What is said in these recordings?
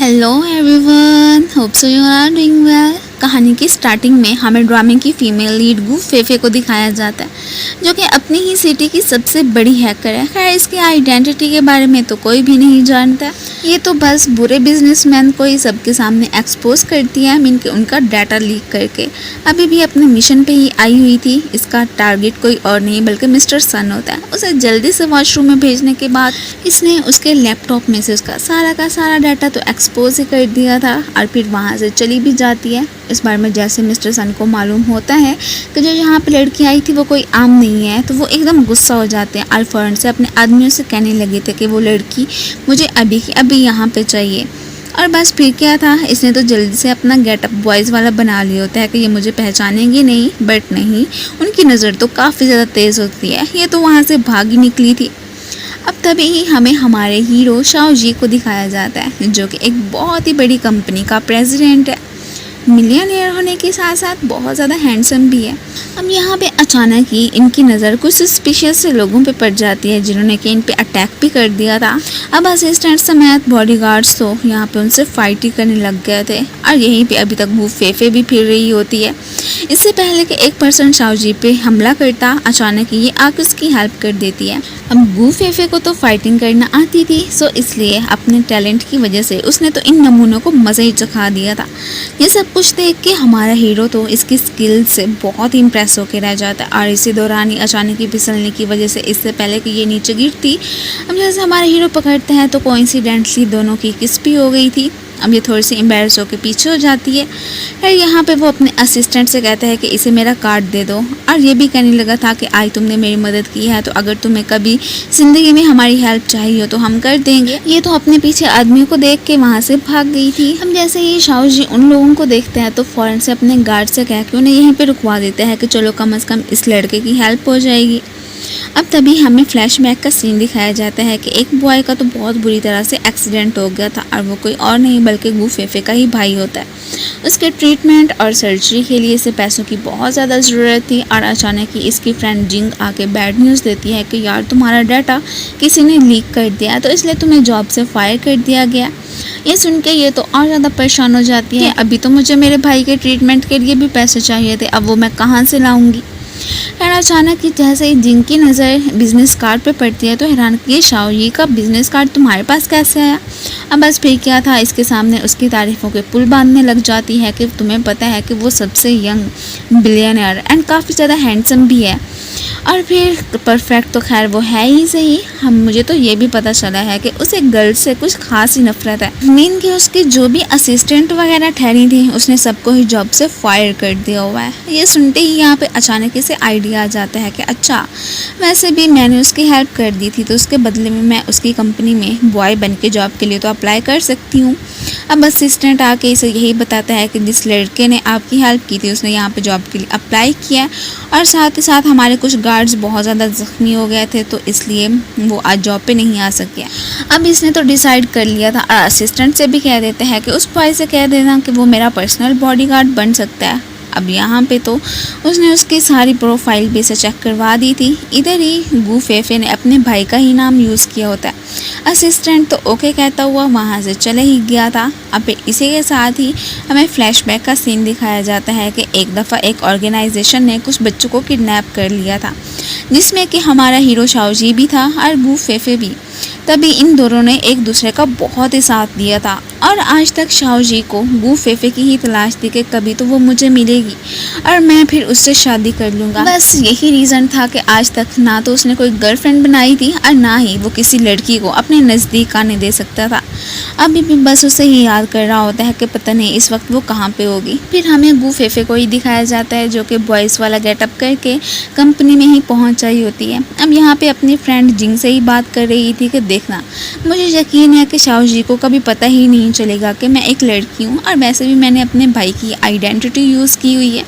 Hello everyone, hope so you are doing well. कहानी की starting में हमें ड्रामे की फीमेल लीड गू फेफे को दिखाया जाता है, जो कि अपनी ही सिटी की सबसे बड़ी हैकर है। खैर, इसकी आइडेंटिटी के बारे में तो कोई भी नहीं जानता। ये तो बस बुरे बिजनेसमैन को ही सबके सामने एक्सपोज करती है, मीन के उनका डाटा लीक करके। अभी भी अपने मिशन पे ही आई हुई थी। इसका टारगेट कोई और नहीं बल्कि मिस्टर सन होता है। उसे जल्दी से वॉशरूम में भेजने के बाद इसने उसके लैपटॉप में से उसका सारा डाटा तो एक्सपोज ही कर दिया था और फिर वहाँ से चली भी जाती है। इस बार में जैसे मिस्टर सन को मालूम होता है कि जो यहाँ पे लड़की आई थी वो कोई आम नहीं है, तो वो एकदम गुस्सा हो जाते हैं और फौरन से अपने आदमियों से कहने लगे थे कि वो लड़की मुझे अभी की अभी यहाँ पे चाहिए। और बस फिर क्या था, इसने तो जल्दी से अपना गेटअप बॉयज़ वाला बना लिया होता है कि ये मुझे पहचानेंगे नहीं। बट नहीं, उनकी नज़र तो काफ़ी ज़्यादा तेज़ होती है। ये तो वहाँ से भागी निकली थी। अब तभी ही हमें हमारे हीरो शाओ जी को दिखाया जाता है, जो कि एक बहुत ही बड़ी कंपनी का प्रेसिडेंट है। मिलियनियर होने के साथ साथ बहुत ज़्यादा हैंडसम भी है। अब यहाँ पे अचानक ही इनकी नज़र कुछ सस्पिशियस से लोगों पे पड़ जाती है, जिन्होंने कि इन पे अटैक भी कर दिया था। अब असिस्टेंट समेत बॉडीगार्ड्स तो यहाँ पे उनसे फाइट ही करने लग गए थे और यहीं पे अभी तक वो फेफे भी फिर रही होती है। इससे पहले कि एक पर्सन शाओ जी पे हमला करता, अचानक ये आकर उसकी हेल्प कर देती है। अब गू फेफे को तो फाइटिंग करना आती थी, सो इसलिए अपने टैलेंट की वजह से उसने तो इन नमूनों को मज़े ही चखा दिया था। ये सब कुछ देख के हमारा हीरो तो इसकी स्किल से बहुत ही इम्प्रेस होकर रह जाता है और इसी दौरान ही अचानक ही फिसलने की वजह से इससे पहले कि ये नीचे गिरती, अब जैसे हमारे हीरो पकड़ते हैं तो कोइंसिडेंटली दोनों की किस भी हो गई थी। अब ये थोड़ी सी एम्बेरस होकर पीछे हो जाती है। फिर यहाँ पे वो अपने असिस्टेंट से कहता है कि इसे मेरा कार्ड दे दो, और ये भी कहने लगा था कि आई तुमने मेरी मदद की है तो अगर तुम्हें कभी ज़िंदगी में हमारी हेल्प चाहिए हो तो हम कर देंगे। ये तो अपने पीछे आदमियों को देख के वहाँ से भाग गई थी। हम जैसे ही शाओ जी उन लोगों को देखते हैं तो फ़ौरन से अपने गार्ड से कह के उन्हें यहीं पर रुकवा देते हैं कि चलो कम से कम इस लड़के की हेल्प हो जाएगी। अब तभी हमें फ्लैशबैक का सीन दिखाया जाता है कि एक बॉय का तो बहुत बुरी तरह से एक्सीडेंट हो गया था और वो कोई और नहीं बल्कि गू फेफे का ही भाई होता है। उसके ट्रीटमेंट और सर्जरी के लिए इसे पैसों की बहुत ज़्यादा ज़रूरत थी और अचानक ही इसकी फ्रेंड जिंग आके बैड न्यूज़ देती है कि यार तुम्हारा डाटा किसी ने लीक कर दिया तो इसलिए तुम्हें जॉब से फायर कर दिया गया। ये सुन के ये तो और ज़्यादा परेशान हो जाती है। अभी तो मुझे मेरे भाई के ट्रीटमेंट के लिए भी पैसे चाहिए थे, अब वो मैं कहाँ से लाऊंगी। और अचानक ही जैसे ही जिंग की नज़र बिजनेस कार्ड पे पड़ती है तो हैरान कि शाओ ये का बिजनेस कार्ड तुम्हारे पास कैसे आया। अब बस फिर क्या था, इसके सामने उसकी तारीफ़ों के पुल बांधने लग जाती है कि तुम्हें पता है कि वो सबसे यंग बिलियनर एंड काफ़ी ज़्यादा हैंडसम भी है और फिर परफेक्ट तो खैर वो है ही सही। हम मुझे तो ये भी पता चला है कि उसे गर्ल से कुछ खास ही नफरत है। मीन कि उसकी जो भी असिस्टेंट वगैरह ठहरी थी उसने सबको ही जॉब से फायर कर दिया हुआ है। ये सुनते ही यहाँ पे अचानक से आइडिया आ जाता है कि अच्छा, वैसे भी मैंने उसकी हेल्प कर दी थी तो उसके बदले में मैं उसकी कंपनी में बॉय बन के जॉब के लिए तो अप्लाई कर सकती हूँ। अब असिस्टेंट आके इसे यही बताता है कि जिस लड़के ने आपकी हेल्प की थी उसने यहाँ पे जॉब के लिए अप्लाई किया और साथ ही साथ हमारे कुछ गार्ड्स बहुत ज़्यादा ज़ख्मी हो गए थे तो इसलिए वो आज जॉब पे नहीं आ सके। अब इसने तो डिसाइड कर लिया था और असिस्टेंट से भी कह देते हैं कि उस बॉय से कह देना कि वो मेरा पर्सनल बॉडीगार्ड बन सकता है। अब यहाँ पे तो उसने उसकी सारी प्रोफाइल भी से चेक करवा दी थी। इधर ही गू फेफे ने अपने भाई का ही नाम यूज़ किया होता है। असिस्टेंट तो ओके कहता हुआ वहाँ से चले ही गया था। अब फिर इसी के साथ ही हमें फ्लैशबैक का सीन दिखाया जाता है कि एक दफ़ा एक ऑर्गेनाइजेशन ने कुछ बच्चों को किडनैप कर लिया था, जिसमें कि हमारा हीरो शाओ जी भी था और गू फेफे भी। तभी इन दोनों ने एक दूसरे का बहुत ही साथ दिया था और आज तक शाओ जी को गू फेफे की ही तलाश थी कि कभी तो वो मुझे मिलेगी और मैं फिर उससे शादी कर लूँगा। बस यही रीज़न था कि आज तक ना तो उसने कोई गर्लफ्रेंड बनाई थी और ना ही वो किसी लड़की को अपने नज़दीक आने दे सकता था। अभी भी बस उसे ही याद कर रहा होता है कि पता नहीं इस वक्त वो कहाँ पे होगी। फिर हमें गू फेफे को ही दिखाया जाता है जो कि बॉयज़ वाला गेटअप करके कंपनी में ही पहुँच आई होती है। अब यहाँ पे अपनी फ्रेंड जिंग से ही बात कर रही थी कि देखना, मुझे यकीन है कि शाओ जी को कभी पता ही नहीं चलेगा कि मैं एक लड़की हूँ और वैसे भी मैंने अपने भाई की आइडेंटिटी यूज़ की हुई है।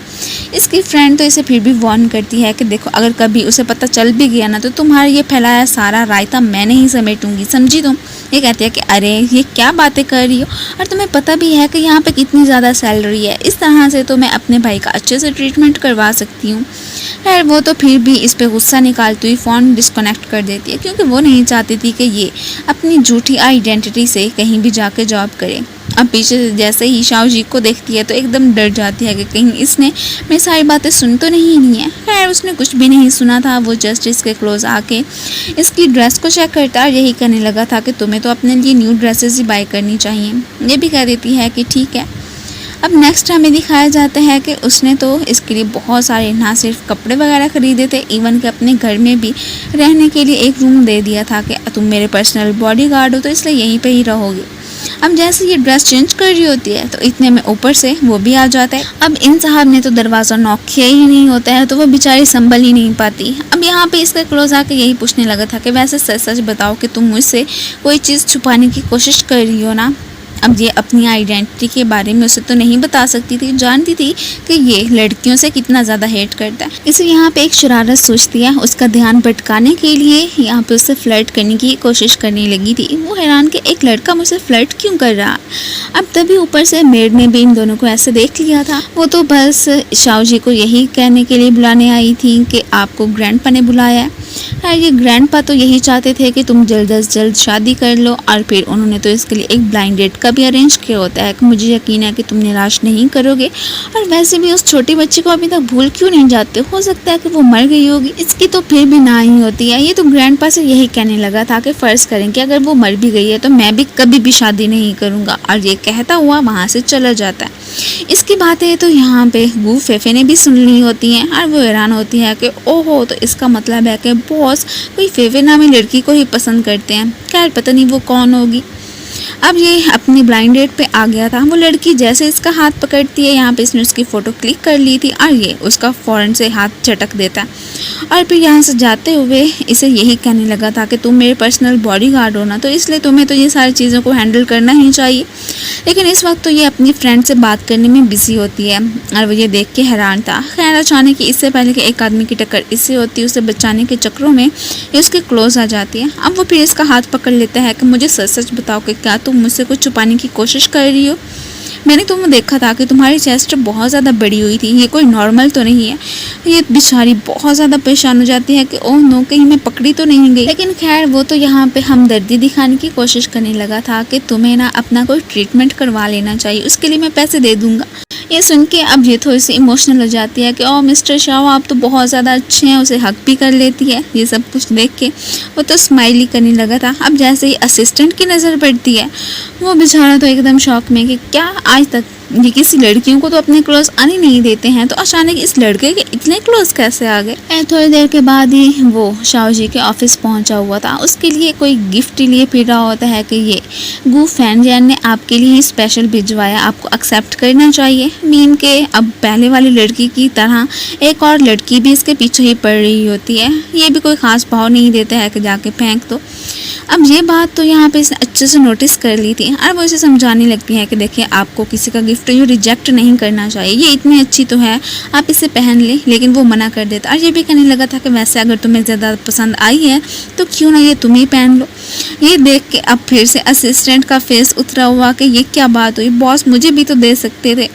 इसकी फ्रेंड तो इसे फिर भी वार्न करती है कि देखो, अगर कभी उसे पता चल भी गया ना तो तुम्हारा ये फैलाया सारा रायता मैं नहीं समेटूंगी, समझी तुम। ये कहती है कि अरे ये क्या बातें कर रही हो, और तुम्हें पता भी है कि यहाँ पे कितनी ज़्यादा सैलरी है, इस तरह से तो मैं अपने भाई का अच्छे से ट्रीटमेंट करवा सकती हूँ। खैर वो तो फिर भी इस पे गुस्सा निकालती हुई फ़ोन डिस्कनेक्ट कर देती है, क्योंकि वो नहीं चाहती थी कि ये अपनी झूठी आइडेंटिटी से कहीं भी जाके जॉब करे। अब पीछे से जैसे ही शाओ जी को देखती है तो एकदम डर जाती है कि कहीं इसने मेरी सारी बातें सुन तो नहीं है। खैर उसने कुछ भी नहीं सुना था, वो जस्ट इसके क्लोज आके इसकी ड्रेस को चेक करता और यही कहने लगा था कि तुम्हें तो अपने लिए न्यू ड्रेसेस ही बाय करनी चाहिए। ये भी कह देती है कि ठीक है। अब नेक्स्ट हमें दिखाया जाता है कि उसने तो इसके लिए बहुत सारे ना सिर्फ कपड़े वगैरह खरीदे थे, इवन कि अपने घर में भी रहने के लिए एक रूम दे दिया था कि तुम मेरे पर्सनल बॉडीगार्ड हो तो इसलिए यहीं पे ही रहोगे। अब जैसे ये ड्रेस चेंज कर रही होती है तो इतने में ऊपर से वो भी आ जाता है। अब इन साहब ने तो दरवाज़ा नॉक किया ही नहीं होता है तो वो बेचारी संभल ही नहीं पाती। अब यहाँ पे इसका क्लोज आके यही पूछने लगा था कि वैसे सच सच बताओ कि तुम मुझसे कोई चीज़ छुपाने की कोशिश कर रही हो ना। अब ये अपनी आइडेंटिटी के बारे में उसे तो नहीं बता सकती थी, जानती थी कि ये लड़कियों से कितना ज़्यादा हेट करता है। इसे यहाँ पे एक शरारत सोचती है, उसका ध्यान भटकाने के लिए यहाँ पे उससे फ्लर्ट करने की कोशिश करने लगी थी। वो हैरान कि एक लड़का मुझसे फ्लर्ट क्यों कर रहा। अब तभी ऊपर से मेड ने भी इन दोनों को ऐसे देख लिया था। वो तो बस शाओ जी को यही कहने के लिए बुलाने आई थी कि आपको ग्रैंडपा ने बुलाया है। ये ग्रैंडपा तो यही चाहते थे कि तुम जल्द अज जल्द शादी कर लो, और फिर उन्होंने तो इसके लिए एक ब्लाइंड डेट का भी अरेंज किया होता है कि मुझे यकीन है कि तुम निराश नहीं करोगे। और वैसे भी उस छोटी बच्ची को अभी तक भूल क्यों नहीं जाते, हो सकता है कि वो मर गई होगी। इसकी तो फिर भी ना ही होती है। ये तो ग्रैंडपा से यही कहने लगा था कि फ़र्ज़ करें कि अगर वो मर भी गई है तो मैं भी कभी भी शादी नहीं करूँगा, और ये कहता हुआ वहाँ से चला जाता है। इसकी बातें तो यहाँ पे गू फेफे ने भी सुन ली होती हैं और वो हैरान होती है कि ओहो, तो इसका मतलब है कि बॉस कोई फेफे नामी लड़की को ही पसंद करते हैं। खैर पता नहीं वो कौन होगी। अब ये अपनी ब्लाइंड डेट पे आ गया था। वो लड़की जैसे इसका हाथ पकड़ती है, यहाँ पे इसने उसकी फ़ोटो क्लिक कर ली थी और ये उसका फ़ौरन से हाथ झटक देता है और फिर यहाँ से जाते हुए इसे यही कहने लगा था कि तुम मेरे पर्सनल बॉडीगार्ड हो ना, तो इसलिए तुम्हें तो ये सारी चीज़ों को हैंडल करना ही चाहिए। लेकिन इस वक्त तो ये अपनी फ्रेंड से बात करने में बिजी होती है और वो ये देख के हैरान था। खैर अचानक कि इससे पहले कि एक आदमी की टक्कर इससे होती, उसे बचाने के चक्रों में ये उसके क्लोज आ जाती है। अब वो फिर इसका हाथ पकड़ लेता है कि मुझे सच सच बताओ कि क्या तुम मुझसे कुछ छुपाने की कोशिश कर रही हो। मैंने तुम्हें देखा था कि तुम्हारी चेस्ट बहुत ज़्यादा बड़ी हुई थी, ये कोई नॉर्मल तो नहीं है। ये बेचारी बहुत ज़्यादा परेशान हो जाती है कि ओह नो, कहीं मैं पकड़ी तो नहीं गई। लेकिन खैर वो तो यहाँ पे हमदर्दी दिखाने की कोशिश करने लगा था कि तुम्हें ना अपना कोई ट्रीटमेंट करवा लेना चाहिए, उसके लिए मैं पैसे दे दूँगा। ये सुन के अब ये थोड़ी सी इमोशनल हो जाती है कि ओह मिस्टर शाओ आप तो बहुत ज़्यादा अच्छे हैं, उसे हक भी कर लेती है। ये सब कुछ देख के वो तो स्माइल ही करने लगा था। अब जैसे ही असिस्टेंट की नज़र पड़ती है, वो बेचारा तो एकदम शॉक में कि क्या आज तक ये किसी लड़कियों को तो अपने क्लोज आने नहीं देते हैं, तो अचानक इस लड़के के इतने क्लोज कैसे आ गए। थोड़ी देर के बाद ही वो शाओ जी के ऑफिस पहुंचा हुआ था। उसके लिए कोई गिफ्ट लिए फिर रहा होता है कि ये गू फैन जैन ने आपके लिए ही स्पेशल भिजवाया, आपको एक्सेप्ट करना चाहिए। मीन के अब पहले वाली लड़की की तरह एक और लड़की भी इसके पीछे ही पड़ रही होती है। ये भी कोई ख़ास भाव नहीं देता है कि जाके फेंक दो। अब ये बात तो यहाँ पे इसने अच्छे से नोटिस कर ली थी और वो इसे समझाने लगती है कि देखिए आपको किसी का गिफ्ट जो रिजेक्ट नहीं करना चाहिए, ये इतनी अच्छी तो है, आप इसे पहन ले। लेकिन वो मना कर देता और ये भी कहने लगा था कि वैसे अगर तुम्हें ज़्यादा पसंद आई है तो क्यों ना ये तुम ही पहन लो। ये देख के अब फिर से असिस्टेंट का फेस उतरा हुआ कि ये क्या बात हुई, बॉस मुझे भी तो दे सकते थे।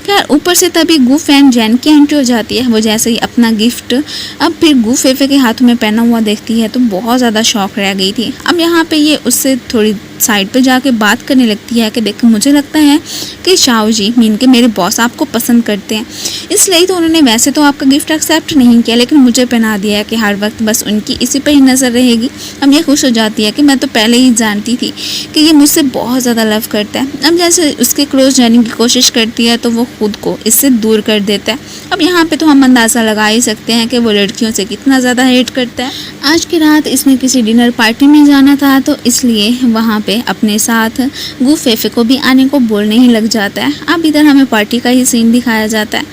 खैर ऊपर से तभी गू फैन जैन की एंट्री हो जाती है। वो जैसे ही अपना गिफ्ट अब फिर गू फेफे के हाथों में पहना हुआ देखती है तो बहुत ज़्यादा शॉक रह गई थी। अब यहाँ पे ये उससे थोड़ी साइड पे जाके बात करने लगती है कि देखो मुझे लगता है कि शाओ जी मीन के मेरे बॉस आपको पसंद करते हैं, इसलिए तो उन्होंने वैसे तो आपका गिफ्ट एक्सेप्ट नहीं किया लेकिन मुझे पहना दिया है कि हर वक्त बस उनकी इसी पर ही नज़र रहेगी। अब ये खुश हो जाती है कि मैं तो पहले ही जानती थी कि ये मुझसे बहुत ज़्यादा लव करता है। अब जैसे उसके क्लोज जाने की कोशिश करती है तो वो खुद को इससे दूर कर देता है। अब यहाँ पे तो हम अंदाज़ा लगा ही सकते हैं कि वो लड़कियों से कितना ज़्यादा हेट करता है। आज की रात इसने किसी डिनर पार्टी में जाना था तो इसलिए वहाँ पे अपने साथ गू फेफे को भी आने को बोलने ही लग जाता है। अब इधर हमें पार्टी का ही सीन दिखाया जाता है।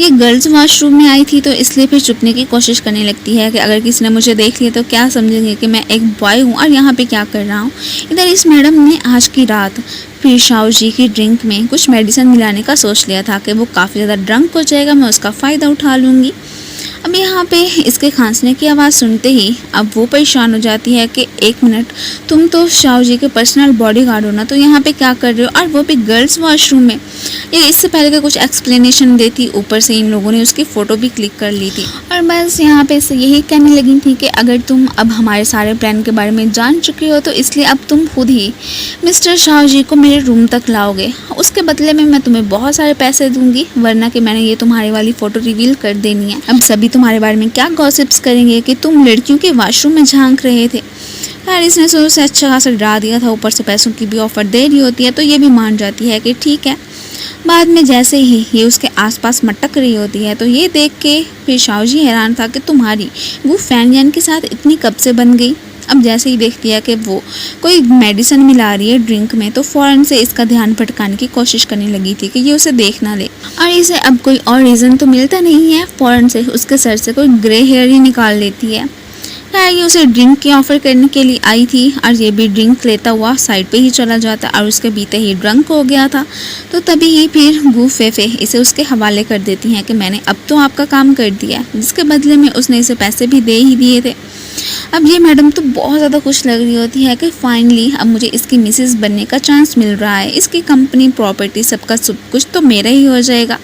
ये गर्ल्स वॉशरूम में आई थी तो इसलिए फिर छुपने की कोशिश करने लगती है कि अगर किसी ने मुझे देख लिया तो क्या समझेंगे कि मैं एक बॉय हूँ और यहाँ पे क्या कर रहा हूँ। इधर इस मैडम ने आज की रात फिर शाओ जी की ड्रिंक में कुछ मेडिसिन मिलाने का सोच लिया था कि वो काफ़ी ज़्यादा ड्रंक हो जाएगा, मैं उसका फ़ायदा उठा लूँगी। अब यहाँ पे इसके खांसने की आवाज़ सुनते ही अब वो परेशान हो जाती है कि एक मिनट, तुम तो शाओ जी के पर्सनल बॉडीगार्ड हो ना, तो यहाँ पे क्या कर रहे हो, और वो भी गर्ल्स वॉशरूम में। ये इससे पहले का कुछ एक्सप्लेनेशन देती, ऊपर से इन लोगों ने उसकी फ़ोटो भी क्लिक कर ली थी। और बस यहाँ पे से यही कहने लगी थी कि अगर तुम अब हमारे सारे प्लान के बारे में जान चुके हो तो इसलिए अब तुम खुद ही मिस्टर शाओ जी को मेरे रूम तक लाओगे, उसके बदले में मैं तुम्हें बहुत सारे पैसे दूंगी, वरना कि मैंने ये तुम्हारी वाली फ़ोटो रिवील कर देनी है। अब सभी तुम्हारे बारे में क्या गॉसिप्स करेंगे कि तुम लड़कियों के वॉशरूम में झांक रहे थे। खैर इसने शुरू से अच्छा खासा डरा दिया था, ऊपर से पैसों की भी ऑफर दे रही होती है, तो ये भी मान जाती है कि ठीक है। बाद में जैसे ही ये उसके आसपास मटक रही होती है तो ये देख के फिर शाओ जी हैरान था कि तुम्हारी वो फैन यान के साथ इतनी कब से बन गई। अब जैसे ही देखती है कि वो कोई मेडिसिन मिला रही है ड्रिंक में, तो फ़ौरन से इसका ध्यान भटकाने की कोशिश करने लगी थी कि ये उसे देख ना ले। और इसे अब कोई और रीज़न तो मिलता नहीं है, फ़ौरन से उसके सर से कोई ग्रे हेयर ही निकाल लेती है। खैर ये उसे ड्रिंक की ऑफ़र करने के लिए आई थी और ये भी ड्रिंक लेता हुआ साइड पे ही चला जाता और उसके बीते ही ड्रंक हो गया था। तो तभी ही फिर गू फेफे इसे उसके हवाले कर देती हैं कि मैंने अब तो आपका काम कर दिया, जिसके बदले में उसने इसे पैसे भी दे ही दिए थे। अब ये मैडम तो बहुत ज़्यादा खुश लग रही होती है कि फाइनली अब मुझे इसकी मिसेस बनने का चांस मिल रहा है, इसकी कंपनी प्रॉपर्टी सबका सब कुछ तो मेरा ही हो जाएगा।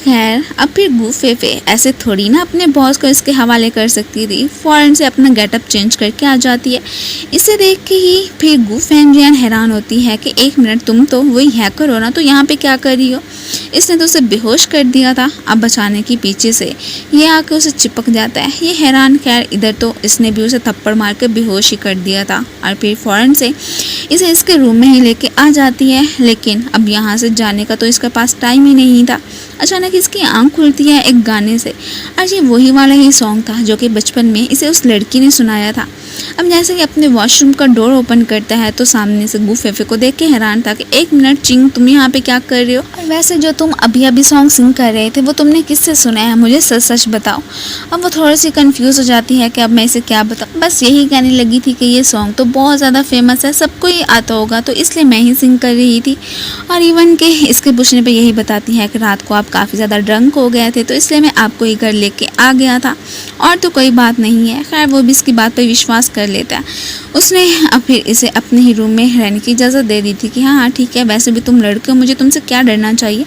खैर अब फिर गू फेफे ऐसे थोड़ी ना अपने बॉस को इसके हवाले कर सकती थी, फ़ौरन से अपना गेटअप चेंज करके आ जाती है। इसे देख के ही फिर गू फैंजियान हैरान होती है कि एक मिनट, तुम तो वही हैकर हो ना, तो यहाँ पे क्या कर रही हो। इसने तो उसे बेहोश कर दिया था, अब बचाने की पीछे से ये आके उसे चिपक जाता है। ये हैरान, खैर इधर तो इसने भी उसे थप्पड़ मार के बेहोश ही कर दिया था और फिर फ़ौरन से इसे इसके रूम में ही लेके आ जाती है। लेकिन अब यहाँ से जाने का तो इसके पास टाइम ही नहीं था। अचानक इसकी आंख खुलती है एक गाने से, और ये वही वाला ही सॉन्ग था जो कि बचपन में इसे उस लड़की ने सुनाया था। अब जैसे कि अपने वॉशरूम का डोर ओपन करता है तो सामने से गू फेफे को देख के हैरान था कि एक मिनट चिंग, तुम यहाँ पे क्या कर रहे हो, और वैसे जो तुम अभी अभी सॉन्ग सिंग कर रहे थे वो तुमने किससे सुना है, मुझे सच सच बताओ। अब वो थोड़ी सी कंफ्यूज हो जाती है कि अब मैं इसे क्या बताऊँ। बस यही कहने लगी थी कि ये सॉन्ग तो बहुत ज़्यादा फेमस है, सबको ही आता होगा, तो इसलिए मैं ही सिंग कर रही थी। और इवन के इसके पूछने पर यही बताती है कि रात को आप काफ़ी ज़्यादा ड्रंक हो गए थे, तो इसलिए मैं आपको ही घर लेके आ गया था, और तो कोई बात नहीं है। खैर वो भी इसकी बात पर विश्वास कर लेता है। उसने अब फिर इसे अपने ही रूम में रहने की इजाज़त दे दी थी कि हाँ हाँ ठीक है, वैसे भी तुम लड़के हो, मुझे तुमसे क्या डरना चाहिए।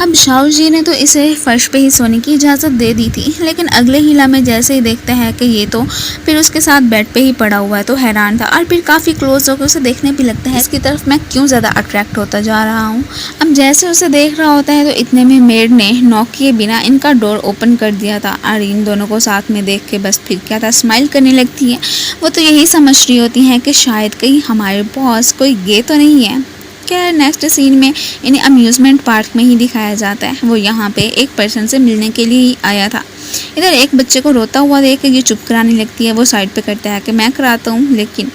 अब शाओ जी ने तो इसे फर्श पे ही सोने की इजाज़त दे दी थी, लेकिन अगले ही लम्हे जैसे ही देखता है कि ये तो फिर उसके साथ बेड पे ही पड़ा हुआ है, तो हैरान था और फिर काफ़ी क्लोज होकर उसे देखने भी लगता है इसकी तरफ मैं क्यों ज़्यादा अट्रैक्ट होता जा रहा हूँ। अब जैसे उसे देख रहा होता है तो इतने में मेड ने नॉक किए बिना इनका डोर ओपन कर दिया था और इन दोनों को साथ में देख के बस फिर क्या था, स्माइल करने लगती है। वो तो यही समझ रही होती हैं कि शायद कहीं हमारे बॉस कोई गे तो नहीं है। क्या नेक्स्ट सीन में इन्हें अम्यूज़मेंट पार्क में ही दिखाया जाता है। वो यहाँ पे एक पर्सन से मिलने के लिए ही आया था। इधर एक बच्चे को रोता हुआ देख के ये चुप कराने लगती है। वो साइड पे करता है कि मैं कराता हूँ, लेकिन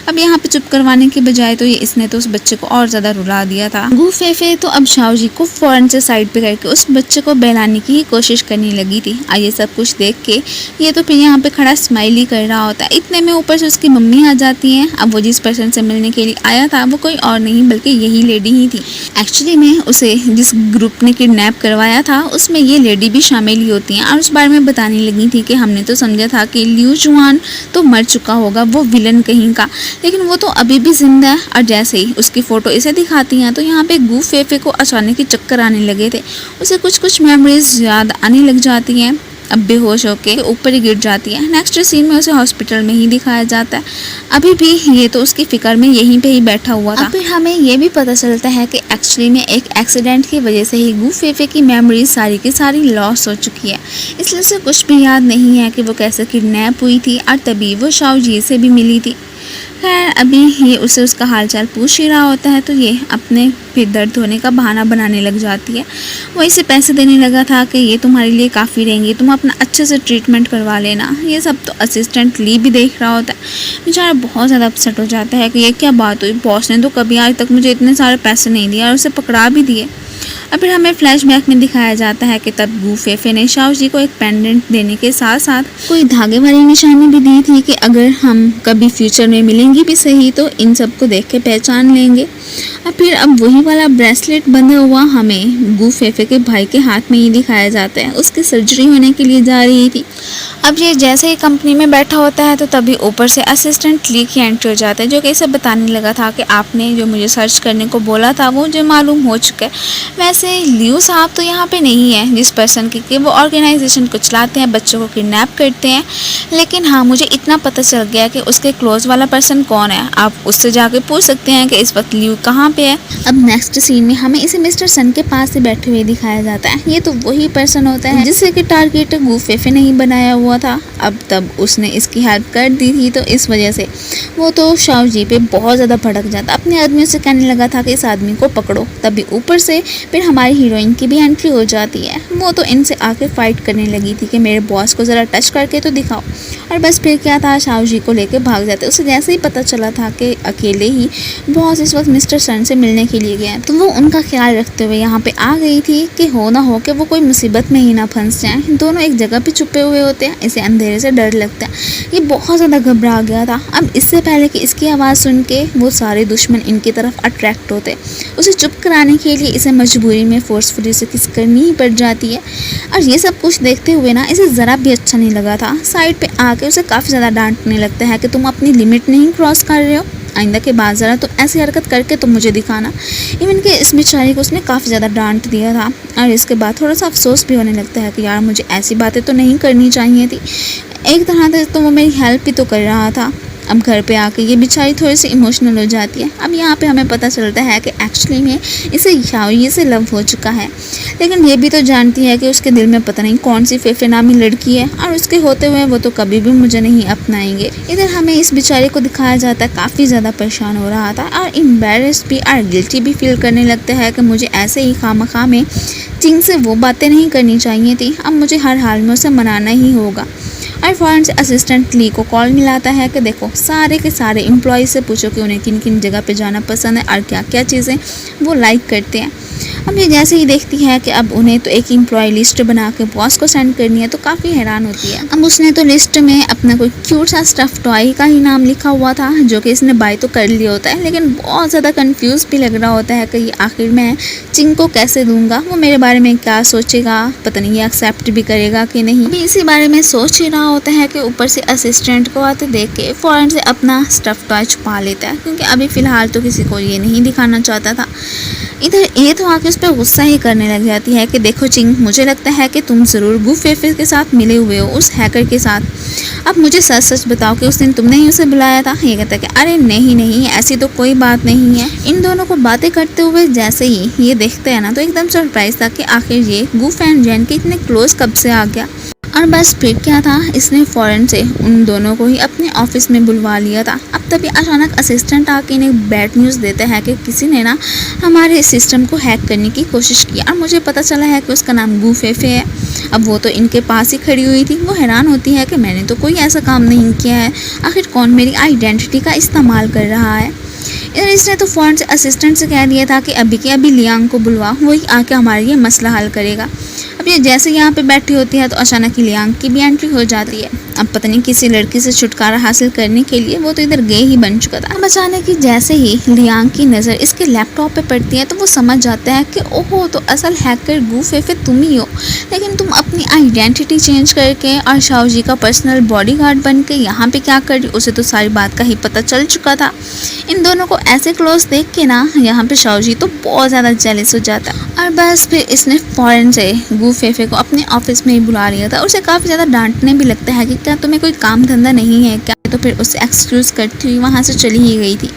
अब यहाँ पे चुप करवाने के बजाय तो इसने तो उस बच्चे को और ज़्यादा रुला दिया था। गू फेफे तो अब शाओ जी को फ़ौरन से साइड पे करके उस बच्चे को बहलाने की ही कोशिश करने लगी थी। ये सब कुछ देख के ये तो फिर यहाँ पे खड़ा स्माइल ही कर रहा होता है। इतने में ऊपर से उसकी मम्मी आ जाती है। अब वो जिस पर्सन से मिलने के लिए आया था वो कोई और नहीं बल्कि यही लेडी ही थी। एक्चुअली में उसे जिस ग्रुप ने किडनैप करवाया था उसमें ये लेडी भी शामिल ही होती हैं और उस बारे में बताने लगी थी कि हमने तो समझा था कि लियू जुआन तो मर चुका होगा, वो विलन कहीं का, लेकिन वो तो अभी भी जिंदा है। और जैसे ही उसकी फ़ोटो इसे दिखाती हैं तो यहाँ पे गू फेफे को अचानक ही चक्कर आने लगे थे। उसे कुछ कुछ मेमोरीज याद आने लग जाती हैं। अब बेहोश होके ऊपर ही गिर जाती है। नेक्स्ट सीन में उसे हॉस्पिटल में ही दिखाया जाता है। अभी भी ये तो उसकी फिक्र में यहीं पे ही बैठा हुआ था। फिर हमें ये भी पता चलता है कि एक्चुअली में एक एक्सीडेंट की वजह से ही गू फेफे की मेमोरी सारी की सारी लॉस हो चुकी है, इसलिए उसे कुछ भी याद नहीं है कि वो कैसे किडनैप हुई थी और तभी वो शाओ जी से भी मिली थी। खैर अभी ये उसे उसका हालचाल पूछ ही रहा होता है तो ये अपने फिर दर्द होने का बहाना बनाने लग जाती है। वो इसे पैसे देने लगा था कि ये तुम्हारे लिए काफ़ी रहेंगी, तुम अपना अच्छे से ट्रीटमेंट करवा लेना। ये सब तो असिस्टेंट ली भी देख रहा होता है। बेचारा बहुत ज़्यादा अपसेट हो जाता है कि ये क्या बात हुई, बॉस ने तो कभी आज तक मुझे इतने सारे पैसे नहीं दिए और उसे पकड़ा भी दिए। और फिर हमें फ्लैशबैक में दिखाया जाता है कि तब गू फेफे ने शाओजी को एक पेंडेंट देने के साथ साथ कोई धागे वाली निशानी भी दी थी कि अगर हम कभी फ्यूचर में मिलेंगी भी सही तो इन सबको देख के पहचान लेंगे। और फिर अब वही वाला ब्रेसलेट बंधा हुआ हमें गू फेफे के भाई के हाथ में ही दिखाया जाता है। उसकी सर्जरी होने के लिए जा रही थी। अब ये जैसे ही कंपनी में बैठा होता है तो तभी ऊपर से असिस्टेंट ली की एंट्री हो जाता है, जो कि इसे बताने लगा था कि आपने जो मुझे सर्च करने को बोला था वो मुझे मालूम हो चुका है। वैसे लियू साहब तो यहाँ पे नहीं है जिस पर्सन की कि वो ऑर्गेनाइजेशन को चलाते हैं, बच्चों को किडनैप करते हैं, लेकिन हाँ मुझे इतना पता चल गया कि उसके क्लोज वाला पर्सन कौन है। आप उससे जाके पूछ सकते हैं कि इस वक्त लियू कहाँ पे है। अब नेक्स्ट सीन में हमें इसे मिस्टर सन के पास से बैठे हुए दिखाया जाता है। ये तो वही पर्सन होता है जिससे कि टारगेट गू फेफे नहीं बनाया हुआ था। अब तब उसने इसकी हेल्प कर दी थी तो इस वजह से वो तो शाओजी पे बहुत ज़्यादा भड़क जाता, अपने आदमियों से कहने लगा था कि इस आदमी को पकड़ो। तभी ऊपर से फिर हमारी हीरोइन की भी एंट्री हो जाती है। वो तो इनसे आके फाइट करने लगी थी कि मेरे बॉस को ज़रा टच करके तो दिखाओ। और बस फिर क्या था, शाओजी को लेके भाग जाते। उसे जैसे ही पता चला था कि अकेले ही बॉस इस वक्त मिस्टर सन से मिलने के लिए गया तो वो उनका ख्याल रखते हुए यहाँ पे आ गई थी कि हो ना हो कि वो कोई मुसीबत में ही ना फंस जाए। दोनों एक जगह पे छुपे हुए होते हैं, इसे अंधेरे से डर लगता है। ये बहुत ज़्यादा घबरा गया था। अब इससे पहले कि इसकी आवाज़ सुन के वो सारे दुश्मन इनकी तरफ अट्रैक्ट होते, उसे चुप कराने के लिए इसे मजबूरी में फोर्सफुली से किस करनी ही पड़ जाती है। और ये सब कुछ देखते हुए ना इसे ज़रा भी अच्छा नहीं लगा था। साइड पे आके उसे काफ़ी ज़्यादा डांटने लगता है कि तुम अपनी लिमिट नहीं क्रॉस कर रहे हो, आइंदा के बाद ज़रा तो ऐसी हरकत करके तो मुझे दिखाना। इवन कि इस बेचारी को उसने काफ़ी ज़्यादा डांट दिया था। और इसके बाद थोड़ा सा अफसोस भी होने लगता है कि यार मुझे ऐसी बातें तो नहीं करनी चाहिए थी। एक तरह से तो वो मेरी हेल्प भी तो कर रहा था। अब घर पे आके ये बेचारी थोड़ी सी इमोशनल हो जाती है। अब यहाँ पे हमें पता चलता है कि एक्चुअली में इसे शाओजी से लव हो चुका है, लेकिन ये भी तो जानती है कि उसके दिल में पता नहीं कौन सी फेफे नामी लड़की है और उसके होते हुए वो तो कभी भी मुझे नहीं अपनाएंगे। इधर हमें इस बेचारे को दिखाया जाता है काफ़ी ज़्यादा परेशान हो रहा था और एम्बैरेस्ड भी और गिल्टी भी फील करने लगता है कि मुझे ऐसे ही खामखा में चिंग से वो बातें नहीं करनी चाहिए थी। अब मुझे हर हाल में उसे मनाना ही होगा। और फ़ौरन से असिस्टेंट ली को कॉल मिलाता है कि देखो सारे के सारे एम्प्लॉय से पूछो कि उन्हें किन किन जगह पे जाना पसंद है और क्या क्या चीज़ें वो लाइक करते हैं। अब ये जैसे ही देखती है कि अब उन्हें तो एक एम्प्लॉय लिस्ट बना के बॉस को सेंड करनी है तो काफ़ी हैरान होती है। अब उसने तो लिस्ट में अपना कोई क्यूट सा स्टफ टॉय का ही नाम लिखा हुआ था जो कि इसने बाय तो कर लिया होता है, लेकिन बहुत ज़्यादा कंफ्यूज भी लग रहा होता है कि ये आखिर मैं चिंग को कैसे दूंगा, वो मेरे बारे में क्या सोचेगा, पता नहीं ये एक्सेप्ट भी करेगा कि नहीं। अभी इसी बारे में सोच ही रहा होता है कि ऊपर से असिस्टेंट को आते देख के फ़ौरन से अपना स्टफ टॉय छुपा लेता है, क्योंकि अभी फ़िलहाल तो किसी को ये नहीं दिखाना चाहता था। इधर ये तो आके उस पर गुस्सा ही करने लग जाती है कि देखो चिंग, मुझे लगता है कि तुम ज़रूर गू फेफे के साथ मिले हुए हो, उस हैकर के साथ। अब मुझे सच सच बताओ कि उस दिन तुमने ही उसे बुलाया था। ये कहता है कि अरे नहीं नहीं, ऐसी तो कोई बात नहीं है। इन दोनों को बातें करते हुए जैसे ही ये देखते हैं ना तो एकदम सरप्राइज था कि आखिर ये गू एंड जैन के इतने क्लोज कब से आ गया। और बस फिर क्या था, इसने फ़ौरन से उन दोनों को ही अपने ऑफिस में बुलवा लिया था। अब तभी अचानक असिस्टेंट आके इन्हें बैड न्यूज़ देता है कि किसी ने ना हमारे सिस्टम को हैक करने की कोशिश की और मुझे पता चला है कि उसका नाम गू फेफे है। अब वो तो इनके पास ही खड़ी हुई थी। वो हैरान होती है कि मैंने तो कोई ऐसा काम नहीं किया है, आखिर कौन मेरी आइडेंटिटी का इस्तेमाल कर रहा है। इधर इसने तो फ़ौरन से असिस्टेंट से कह दिया था कि अभी के अभी लियांग को बुलवा, वही आके हमारा ये मसला हल करेगा। अब ये जैसे यहाँ पे बैठी होती है तो अचानक ही लियांग की भी एंट्री हो जाती है। अब पता नहीं किसी लड़की से छुटकारा हासिल करने के लिए वो तो इधर गे ही बन चुका था। अब अचानक ही जैसे ही लियांग की नज़र इसके लैपटॉप पे पड़ती है तो वो समझ जाता है कि ओहो, तो असल हैकर गू फेफे तुम ही हो, लेकिन तुम अपनी आइडेंटिटी चेंज करके और शाओजी का पर्सनल बॉडीगार्ड बन के यहाँ पे क्या कर रही। उसे तो सारी बात का ही पता चल चुका था। इन दोनों को ऐसे क्लोज देख के ना यहाँ पे शाओजी तो बहुत ज़्यादा जेलस हो जाता है। और बस फिर इसने फ़ौरन से गू फेफे को अपने ऑफिस में ही बुला लिया था। उसे काफ़ी ज़्यादा डांटने भी लगता है कि क्या तुम्हें कोई काम धंधा नहीं है क्या, तो फिर उसे एक्सक्यूज़ करती हुई वहाँ से चली ही गई थी।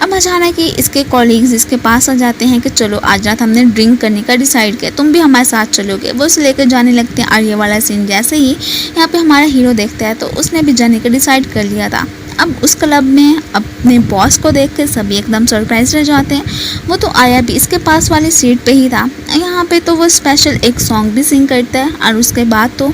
अब अचानक ही इसके कॉलीग्स इसके पास आ जाते हैं कि चलो आज रात हमने ड्रिंक करने का डिसाइड किया, तुम भी हमारे साथ चलोगे। वो उसे लेकर जाने लगते हैं और ये वाला सीन जैसे ही यहाँ पे हमारा हीरो देखता है तो उसने भी जाने का डिसाइड कर लिया था। अब उस क्लब में अपने बॉस को देख कर सभी एकदम सरप्राइज रह जाते हैं। वो तो आया भी इसके पास वाली सीट पे ही था। यहाँ पे तो वो स्पेशल एक सॉन्ग भी सिंग करता है और उसके बाद तो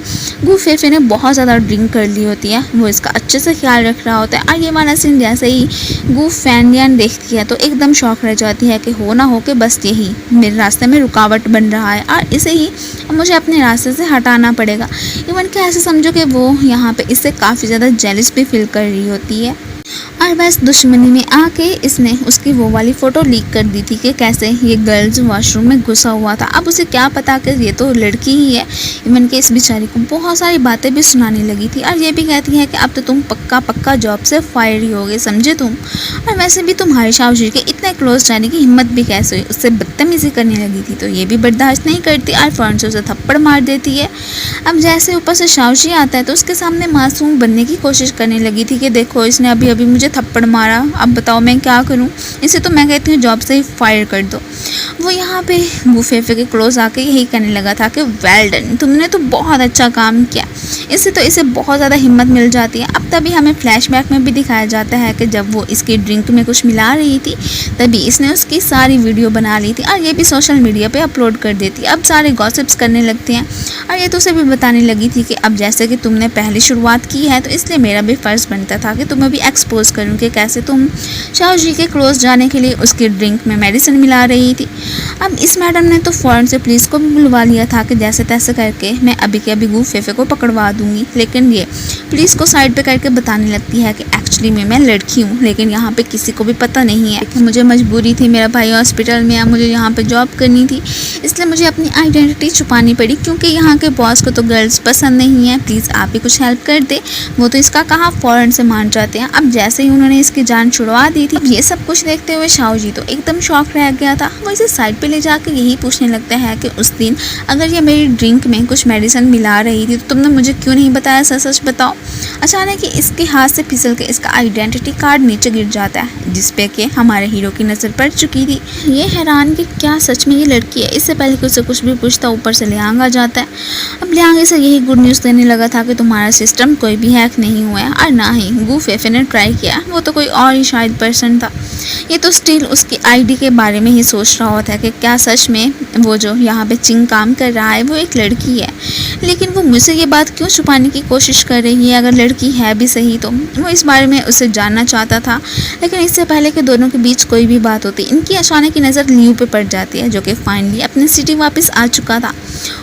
गू फेफे ने बहुत ज़्यादा ड्रिंक कर ली होती है। वो इसका अच्छे से ख्याल रख रहा होता है और ये वाला सीन जैसे ही गू फैनियन देखती है तो एकदम शौक रह जाती है कि हो ना हो के बस यही मेरे रास्ते में रुकावट बन रहा है और इसे ही मुझे अपने रास्ते से हटाना पड़ेगा। इवन कि ऐसे समझो कि वो यहाँ पे इससे काफ़ी ज़्यादा जेलस भी फील कर रही होती है और बस दुश्मनी में आके इसने उसकी वो वाली फ़ोटो लीक कर दी थी कि कैसे ये गर्ल्स वॉशरूम में घुसा हुआ था। अब उसे क्या पता कि ये तो लड़की ही है। इवन के इस बेचारी को बहुत सारी बातें भी सुनाने लगी थी और ये भी कहती है कि अब तो तुम पक्का जॉब से फायर ही होगे, समझे तुम। और वैसे भी तुम्हारे शाहजी के इतने क्लोज जाने की हिम्मत भी कैसे हुई। उससे बदतमीज़ी करने लगी थी तो ये भी बर्दाश्त नहीं करती और फ़ौरन से उसे थप्पड़ मार देती है। अब जैसे ऊपर से शाहजी आता है तो उसके सामने मासूम बनने की कोशिश करने लगी थी कि देखो इसने अभी अभी मुझे थप्पड़ मारा, अब बताओ मैं क्या करूं। इसे तो मैं कहती हूँ जॉब से ही फायर कर दो। वो यहाँ पे गू फेफे के क्लोज आके यही कहने लगा था कि वेल डन, तुमने तो बहुत अच्छा काम किया। इससे तो इसे बहुत ज़्यादा हिम्मत मिल जाती है। अब तभी हमें फ्लैशबैक में भी दिखाया जाता है कि जब वो इसकी ड्रिंक में कुछ मिला रही थी तभी इसने उसकी सारी वीडियो बना ली थी और ये भी सोशल मीडिया पे अपलोड कर देती है। अब सारे गॉसिप्स करने लगते हैं और ये तो उसे भी बताने लगी थी कि अब जैसे कि तुमने पहली शुरुआत की है तो इसलिए मेरा भी फ़र्ज़ बनता था कि तुम्हें भी एक्सपोज करूँ कि कैसे तुम शाहजी के क्लोज जाने के लिए उसकी ड्रिंक में मेडिसिन मिला रही थी। अब इस मैडम ने तो फ़ौरन से पुलिस को भी बुलवा लिया था कि जैसे तैसे करके मैं अभी के अभी गू फेफे को पकड़वा दूंगी। लेकिन ये पुलिस को साइड पे करके बताने लगती है कि एक्चुअली में मैं लड़की हूँ, लेकिन यहाँ पे किसी को भी पता नहीं है कि मुझे मजबूरी थी, मेरा भाई हॉस्पिटल में है, मुझे यहाँ पे जॉब करनी थी, इसलिए मुझे अपनी आइडेंटिटी छुपानी पड़ी क्योंकि यहाँ के बॉस को तो गर्ल्स पसंद नहीं है, प्लीज़ आप ही कुछ हेल्प कर दे। वो तो इसका कहा फ़ौरन से मान जाते हैं। अब जैसे ही उन्होंने इसकी जान छुड़वा दी थी, ये सब कुछ देखते हुए शाहजी तो एकदम शॉक रह गया था। वो इसे साइड पे ले जाकर यही पूछने लगता है कि उस दिन अगर ये मेरी ड्रिंक में कुछ मेडिसिन मिला रही थी तो तुमने मुझे क्यों नहीं बताया, सच बताओ। अचानक ही इसके हाथ से फिसल के इसका आइडेंटिटी कार्ड नीचे गिर जाता है जिसपे कि हमारे हीरो की नज़र पड़ चुकी थी। ये हैरान कि क्या सच में ये लड़की है। इससे पहले कि उसे कुछ भी पूछता ऊपर से लियांग आ जाता है। अब लियांग इसे यही गुड न्यूज़ देने लगा था कि तुम्हारा सिस्टम कोई भी हैक नहीं हुआ है और ना ही गू फेफे ने ट्राई किया, वो तो कोई और ही शायद पर्सन था। ये तो स्टिल उसकी आईडी के बारे में ही सोच रहा होता है कि क्या सच में वो जो यहाँ पे चिंग काम कर रहा है वो एक लड़की है। लेकिन वो मुझसे ये बात क्यों छुपाने की कोशिश कर रही है, अगर लड़की है भी सही तो। वो इस बारे में उससे जानना चाहता था। लेकिन इससे पहले कि दोनों के बीच कोई भी बात होती, इनकी अचानक की नज़र लियू पे पड़ जाती है जो कि फाइनली अपनी सिटी वापस आ चुका था।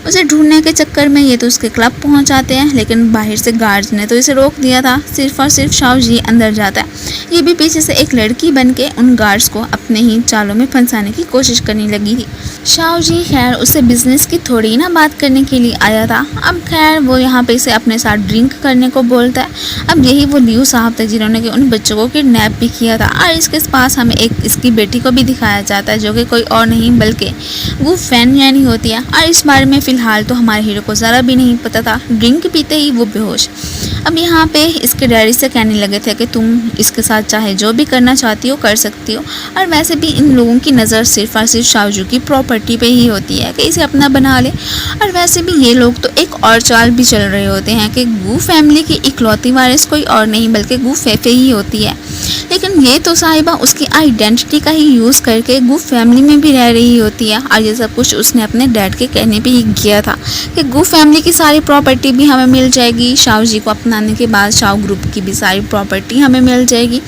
उसे ढूंढने के चक्कर में ये तो उसके क्लब पहुंच जाते हैं, लेकिन बाहर से गार्ड्स ने तो इसे रोक दिया था। सिर्फ और सिर्फ शाहजी अंदर जाता है। ये भी पीछे से एक लड़की बन के उन गार्ड्स को अपने ही चालों में फंसाने की कोशिश करने लगी थी। शाहजी खैर उससे बिजनेस की थोड़ी ना बात करने के लिए आया था। अब खैर वो यहाँ पे इसे अपने साथ ड्रिंक करने को बोलता है। अब यही वो लियू साहब थे जिन्होंने कि उन बच्चों को किडनैप भी किया था और इसके पास हमें एक इसकी बेटी को भी दिखाया जाता है जो कि कोई और नहीं बल्कि वो फैन यानी होती है। और इस बारे में फ़िलहाल तो हमारे हीरो को ज़रा भी नहीं पता था। ड्रिंक पीते ही वो बेहोश। अब यहाँ पे इसके डैडी से कहने लगे थे कि तुम इसके साथ चाहे जो भी करना चाहती हो कर सकती हो। और वैसे भी इन लोगों की नज़र सिर्फ और सिर्फ शाहजू की प्रॉपर्टी पे ही होती है कि इसे अपना बना ले। और वैसे भी ये लोग तो एक और चाल भी चल रहे होते हैं कि गू फैमिली की इकलौती वारिस कोई और नहीं बल्कि गू फेफे ही होती है। लेकिन ये तो साहिबा उसकी आइडेंटिटी का ही यूज़ करके गू फैमिली में भी रह रही होती है। और ये सब कुछ उसने अपने डैड के कहने पे ही किया था कि गू फैमिली की सारी प्रॉपर्टी भी हमें मिल जाएगी, शाह जी को अपनाने के बाद शाह ग्रुप की भी सारी प्रॉपर्टी हमें मिल जाएगी।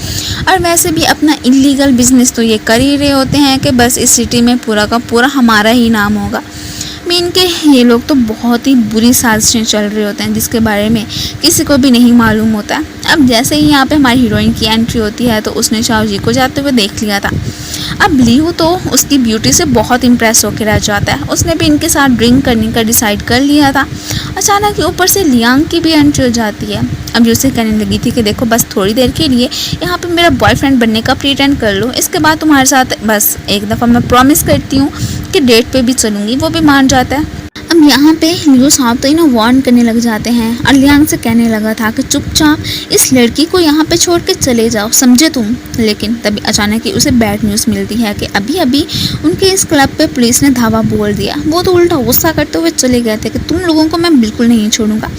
और वैसे भी अपना इलीगल बिजनेस तो ये कर ही रहे होते हैं कि बस इस सिटी में पूरा का पूरा हमारा ही नाम होगा। मीन के ये लोग तो बहुत ही बुरी साजिशें चल रहे होते हैं जिसके बारे में किसी को भी नहीं मालूम होता। अब जैसे ही यहाँ पे हमारी हीरोइन की एंट्री होती है तो उसने शाह जी को जाते हुए देख लिया था। अब लियू तो उसकी ब्यूटी से बहुत इम्प्रेस होकर रह जाता है। उसने भी इनके साथ ड्रिंक करने का डिसाइड कर लिया था। अचानक ऊपर से लियांग की भी एंट्री हो जाती है। अब जो उसे कहने लगी थी कि देखो बस थोड़ी देर के लिए यहाँ पे मेरा बॉयफ्रेंड बनने का प्रिटेंड कर लो, इसके बाद तुम्हारे साथ बस एक दफ़ा मैं प्रॉमिस करती हूँ कि डेट पे भी चलूँगी। वो भी मान जाता है। अब यहाँ पे लियो साहब तो इन्हें वार्न करने लग जाते हैं और लियांग से कहने लगा था कि चुपचाप इस लड़की को यहाँ पे छोड़ के चले जाओ, समझे तुम। लेकिन तभी अचानक ही उसे बैड न्यूज़ मिलती है कि अभी अभी उनके इस क्लब पे पुलिस ने धावा बोल दिया। वो तो उल्टा गुस्सा करते हुए चले गए थे कि तुम लोगों को मैं बिल्कुल नहीं छोड़ूंगा।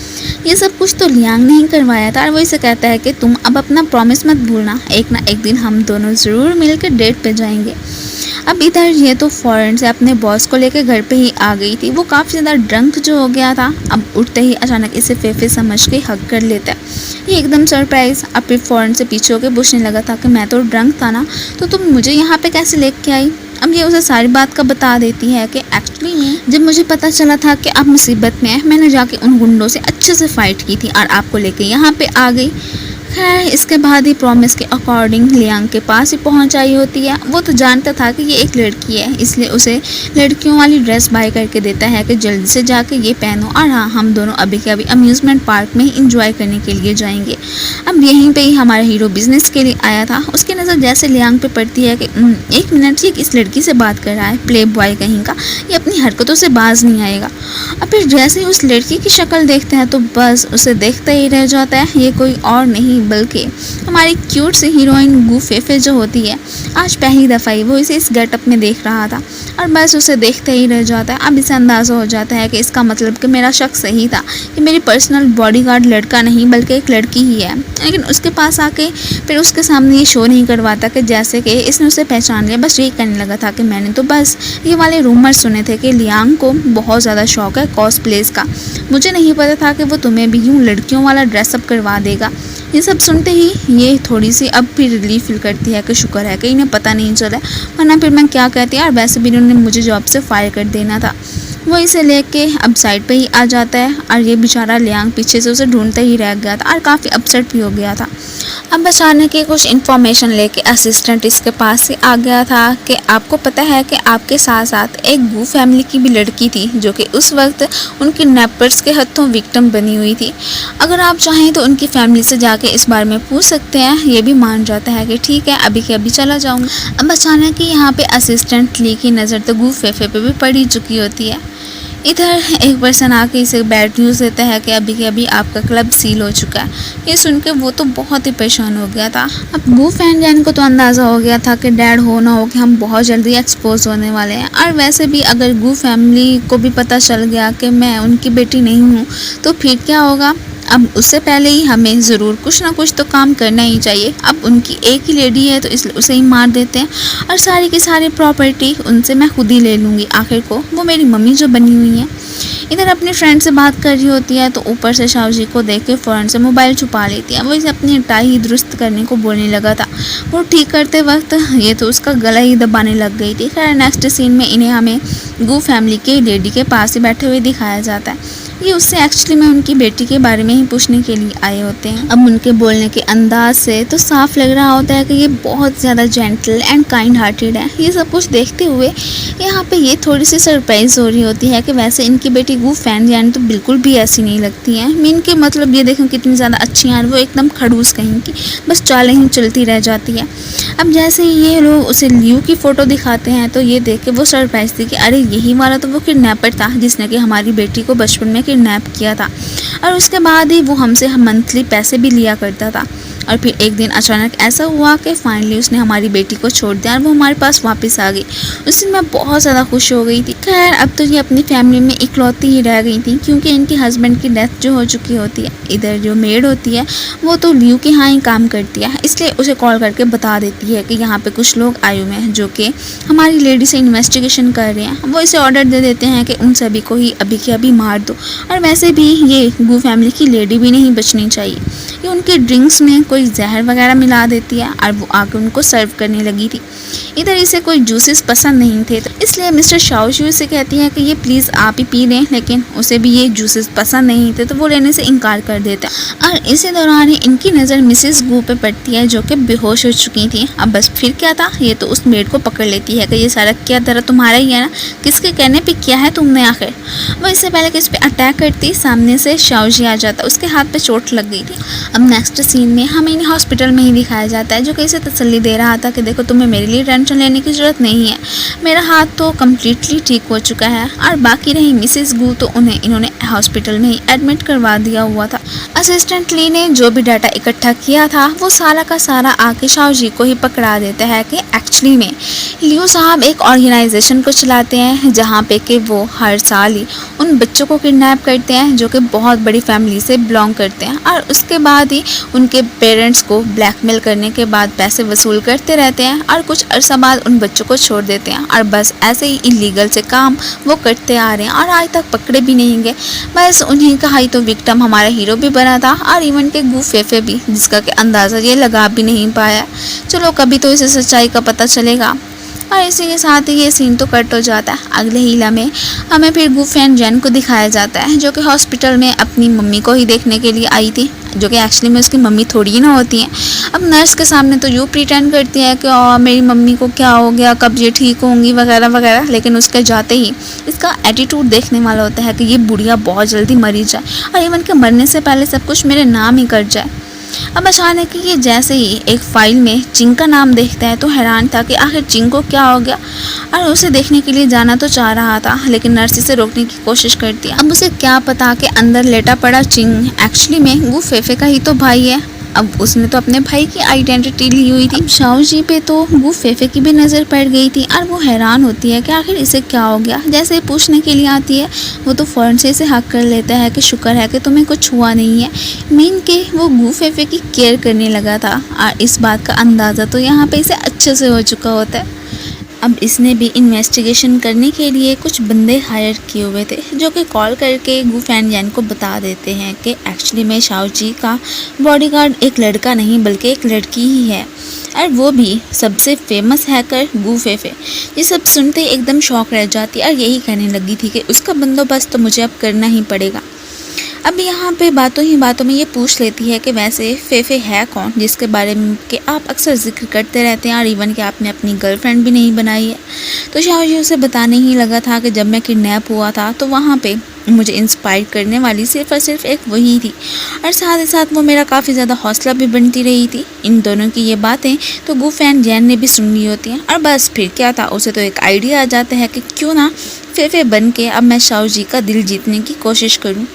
ये सब कुछ तो लियांग ने ही करवाया था और वो इसे कहता है कि तुम अब अपना प्रॉमिस मत भूलना, एक ना एक दिन हम दोनों ज़रूर मिलकर डेट पे जाएंगे। अब इधर ये तो फ़ौरन से अपने बॉस को लेकर घर पे ही आ गई थी। वो काफ़ी ज़्यादा ड्रंक जो हो गया था, अब उठते ही अचानक इसे फेफे समझ के हक कर लेता है। ये एकदम सरप्राइज़। अब फिर फ़ौरन से पीछे होकर पूछने लगा था कि मैं तो ड्रंक था ना, तो तुम मुझे यहाँ पे कैसे लेके आई। अब ये उसे सारी बात का बता देती है कि एक्चुअली में जब मुझे पता चला था कि आप मुसीबत में हैं, मैंने जाके उन गुंडों से अच्छे से फ़ाइट की थी और आपको लेके यहाँ पे आ गई। खैर इसके बाद ही प्रॉमिस के अकॉर्डिंग लियांग के पास ही पहुंच आई होती है। वो तो जानता था कि ये एक लड़की है, इसलिए उसे लड़कियों वाली ड्रेस बाय करके देता है कि जल्दी से जाके ये पहनो और हाँ, हम दोनों अभी के अभी अम्यूज़मेंट पार्क में ही इंजॉय करने के लिए जाएंगे। अब यहीं पे ही हमारा हीरो बिजनेस के लिए आया था। उसकी नज़र जैसे लियांग पे पड़ती है कि एक मिनट, ये इस लड़की से बात कर रहा है, प्ले बॉय कहीं का, ये अपनी हरकतों से बाज नहीं आएगा। अब फिर जैसे ही उस लड़की की शक्ल देखते हैं तो बस उसे देखते ही रह जाता है। ये कोई और नहीं बल्कि हमारी क्यूट सी हीरोइन गू फेफे जो होती है। आज पहली दफ़ा ही वो इसे इस गेटअप में देख रहा था और बस उसे देखते ही रह जाता है। अब इसे अंदाज़ा हो जाता है कि इसका मतलब कि मेरा शक सही था, कि मेरी पर्सनल बॉडीगार्ड लड़का नहीं बल्कि एक लड़की ही है। लेकिन उसके पास आके फिर उसके सामने ये शो नहीं करवाता कि जैसे कि इसने उसे पहचान लिया। बस यही कहने लगा था कि मैंने तो बस ये वाले रूमर सुने थे कि लियांग को बहुत ज़्यादा शौक है कॉस्प्लेस का, मुझे नहीं पता था कि वो तुम्हें भी यूँ लड़कियों वाला ड्रेसअप करवा देगा। ये सब सुनते ही ये थोड़ी सी अब भी रिलीफ फील करती है कि शुक्र है कि इन्हें पता नहीं चला, वरना फिर मैं क्या कहती यार, वैसे भी इन्होंने मुझे जॉब से फायर कर देना था। वो इसे लेके अब साइड पे ही आ जाता है और ये बेचारा लियांग पीछे से उसे ढूंढते ही रह गया था और काफ़ी अपसेट भी हो गया था। अब अचानक के कुछ इन्फॉर्मेशन लेके असिस्टेंट इसके पास से आ गया था कि आपको पता है कि आपके साथ साथ एक गू फैमिली की भी लड़की थी जो कि उस वक्त उनके नेपर्स के हाथों विक्टिम बनी हुई थी। अगर आप चाहें तो उनकी फैमिली से जाके इस बारे में पूछ सकते हैं। ये भी मान जाता है कि ठीक है, अभी के अभी चला जाऊँगा। अब अचानक ही यहाँ पे असिस्टेंट ली की नज़र तो गू फेफे पे भी पड़ी चुकी होती है। इधर एक पर्सन आके इसे बैड न्यूज़ देता है कि अभी के अभी आपका क्लब सील हो चुका है। ये सुन के वो तो बहुत ही परेशान हो गया था। अब गू फैन जैन को तो अंदाज़ा हो गया था कि डैड हो ना हो कि हम बहुत जल्दी एक्सपोज होने वाले हैं। और वैसे भी अगर गू फैमिली को भी पता चल गया कि मैं उनकी बेटी नहीं हूँ तो फिर क्या होगा। अब उससे पहले ही हमें ज़रूर कुछ ना कुछ तो काम करना ही चाहिए। अब उनकी एक ही लेडी है तो इसलिए उसे ही मार देते हैं और सारी की सारी प्रॉपर्टी उनसे मैं खुद ही ले लूँगी। आखिर को वो मेरी मम्मी जो बनी हुई है। इधर अपनी फ्रेंड से बात कर रही होती है तो ऊपर से शाओ जी को देख के फ़ौरन से मोबाइल छुपा लेती है। वो इसे अपनी टाई दुरुस्त करने को बोलने लगा था। वो ठीक करते वक्त ये तो उसका गला ही दबाने लग गई थी। खैर नेक्स्ट सीन में इन्हें हमें गू फैमिली के लेडी के पास ही बैठे हुए दिखाया जाता है। ये उससे एक्चुअली में उनकी बेटी के बारे में ही पूछने के लिए आए होते हैं। अब उनके बोलने के अंदाज से तो साफ लग रहा होता है कि ये बहुत ज़्यादा जेंटल एंड काइंड हार्टेड है। ये सब कुछ देखते हुए यहाँ पे ये थोड़ी सी सरप्राइज हो रही होती है कि वैसे इनकी बेटी गू फैन जैन तो बिल्कुल भी ऐसी नहीं लगती है। मीन के मतलब ये देखें कितनी ज़्यादा अच्छी हैं, वो एकदम खड़ूस कहीं की, बस चालें ही चलती रह जाती है। अब जैसे ही ये लोग उसे लियू की फ़ोटो दिखाते हैं तो ये देख के वो सरप्राइज थी कि अरे यही वाला तो वो किडनैपर था जिसने कि हमारी बेटी को बचपन में किडनैप किया था और उसके बाद ही वो हमसे मंथली पैसे भी लिया करता था। और फिर एक दिन अचानक ऐसा हुआ कि फाइनली उसने हमारी बेटी को छोड़ दिया और वो हमारे पास वापस आ गई। उस दिन मैं बहुत ज़्यादा खुश हो गई थी। खैर अब तो ये अपनी फैमिली में इकलौती ही रह गई थी क्योंकि इनके हस्बैंड की डेथ जो हो चुकी होती है। इधर जो मेड होती है वो तो लियू के यहाँ ही काम करती है, इसलिए उसे कॉल करके बता देती है कि यहाँ पे कुछ लोग आए हुए हैं जो कि हमारी लेडी से इन्वेस्टिगेशन कर रहे हैं। वो इसे ऑर्डर दे देते हैं कि उन सभी को ही अभी के अभी मार दो। और वैसे भी ये गू फैमिली की लेडी भी नहीं बचनी चाहिए। ये उनके ड्रिंक्स में कोई जहर वगैरह मिला देती है और वो आके उनको सर्व करने लगी थी। इधर इसे कोई जूसेस पसंद नहीं थे तो इसलिए मिस्टर शाओशू से कहती है कि ये प्लीज़ आप ही पी लें, लेकिन उसे भी ये जूसेस पसंद नहीं थे तो वो लेने से इनकार कर देता। और इसी दौरान ही इनकी नज़र मिसेस गू पे पड़ती है जो कि बेहोश हो चुकी थी। अब बस फिर क्या था, ये तो उस मेड को पकड़ लेती है कि ये सारा क्या तरह तुम्हारा ही है ना, किसके कहने पे किया है तुमने आखिर। वो इससे पहले कि इस पर अटैक करती सामने से शाओजी आ जाता, उसके हाथ पे चोट लग गई थी। अब नेक्स्ट सीन में हम हमें इन्हें हॉस्पिटल में ही दिखाया जाता है, जो कि इसे तसल्ली दे रहा था कि देखो तुम्हें मेरे लिए टेंशन लेने की ज़रूरत नहीं है, मेरा हाथ तो कम्प्लीटली ठीक हो चुका है। और बाकी रही मिसेस गू, तो उन्हें इन्होंने हॉस्पिटल में ही एडमिट करवा दिया हुआ था। असिस्टेंट ली ने जो भी डाटा इकट्ठा किया था वो सारा का सारा आके शाओ जी को ही पकड़ा देता है कि एक्चुअली में लियो साहब एक ऑर्गेनाइजेशन को चलाते हैं जहाँ पे कि वो हर साल ही उन बच्चों को किडनैप करते हैं जो कि बहुत बड़ी फैमिली से बिलोंग करते हैं, और उसके बाद ही उनके पेरेंट्स को ब्लैकमेल करने के बाद पैसे वसूल करते रहते हैं और कुछ अरसा बाद उन बच्चों को छोड़ देते हैं। और बस ऐसे ही इलीगल से काम वो करते आ रहे हैं और आज तक पकड़े भी नहीं गए। बस उन्हीं का ही तो विक्टिम हमारा हीरो भी बना था, और इवन के गू फेफे भी, जिसका कि अंदाज़ा ये लगा भी नहीं पाया। चलो कभी तो इसे सच्चाई का पता चलेगा। और इसी के साथ ही ये सीन तो कट हो जाता है। अगले हीला में हमें फिर गू फैन जेन को दिखाया जाता है, जो कि हॉस्पिटल में अपनी मम्मी को ही देखने के लिए आई थी, जो कि एक्चुअली में उसकी मम्मी थोड़ी ही ना होती हैं। अब नर्स के सामने तो यूँ प्रिटेंड करती है कि मेरी मम्मी को क्या हो गया, कब ये ठीक होंगी वगैरह वगैरह, लेकिन उसके जाते ही इसका एटीट्यूड देखने वाला होता है कि ये बुढ़िया बहुत जल्दी मरी जाए और इवन के मरने से पहले सब कुछ मेरे नाम ही कर जाए। अब अचानक कि ये जैसे ही एक फाइल में चिंग का नाम देखता है तो हैरान था कि आखिर चिंग को क्या हो गया, और उसे देखने के लिए जाना तो चाह रहा था, लेकिन नर्स इसे रोकने की कोशिश करती है। अब उसे क्या पता कि अंदर लेटा पड़ा चिंग एक्चुअली में गू फेफे का ही तो भाई है। अब उसने तो अपने भाई की आइडेंटिटी ली हुई थी। शाओ जी पे तो गू फेफे की भी नज़र पड़ गई थी और वो हैरान होती है कि आखिर इसे क्या हो गया। जैसे ही पूछने के लिए आती है वो तो फ़ौरन से इसे हक कर लेता है कि शुक्र है कि तुम्हें कुछ हुआ नहीं है। मीन के वो गू फेफे की केयर करने लगा था, और इस बात का अंदाज़ा तो यहाँ पे इसे अच्छे से हो चुका होता है। अब इसने भी इन्वेस्टिगेशन करने के लिए कुछ बंदे हायर किए हुए थे, जो कि कॉल करके गू फैन जैन को बता देते हैं कि एक्चुअली में शाओ जी का बॉडीगार्ड एक लड़का नहीं बल्कि एक लड़की ही है, और वो भी सबसे फेमस हैकर गू फेफे। ये सब सुनते एकदम शॉक रह जाती और यही कहने लगी थी कि उसका बंदोबस्त तो मुझे अब करना ही पड़ेगा। अब यहाँ पे बातों ही बातों में ये पूछ लेती है कि वैसे फेफे है कौन, जिसके बारे में कि आप अक्सर जिक्र करते रहते हैं और इवन कि आपने अपनी गर्लफ्रेंड भी नहीं बनाई है। तो शाओ जी उसे बताने ही लगा था कि जब मैं किडनैप हुआ था तो वहाँ पे मुझे इंस्पायर करने वाली सिर्फ और सिर्फ एक वही थी, और साथ ही साथ वो मेरा काफ़ी ज़्यादा हौसला भी बनती रही थी। इन दोनों की ये बातें तो गू फैन जैन ने भी सुन ली होती हैं, और बस फिर क्या था, उसे तो एक आइडिया आ जाता है कि क्यों ना फेफे बन के अब मैं शाओ जी का दिल जीतने की कोशिश करूँ।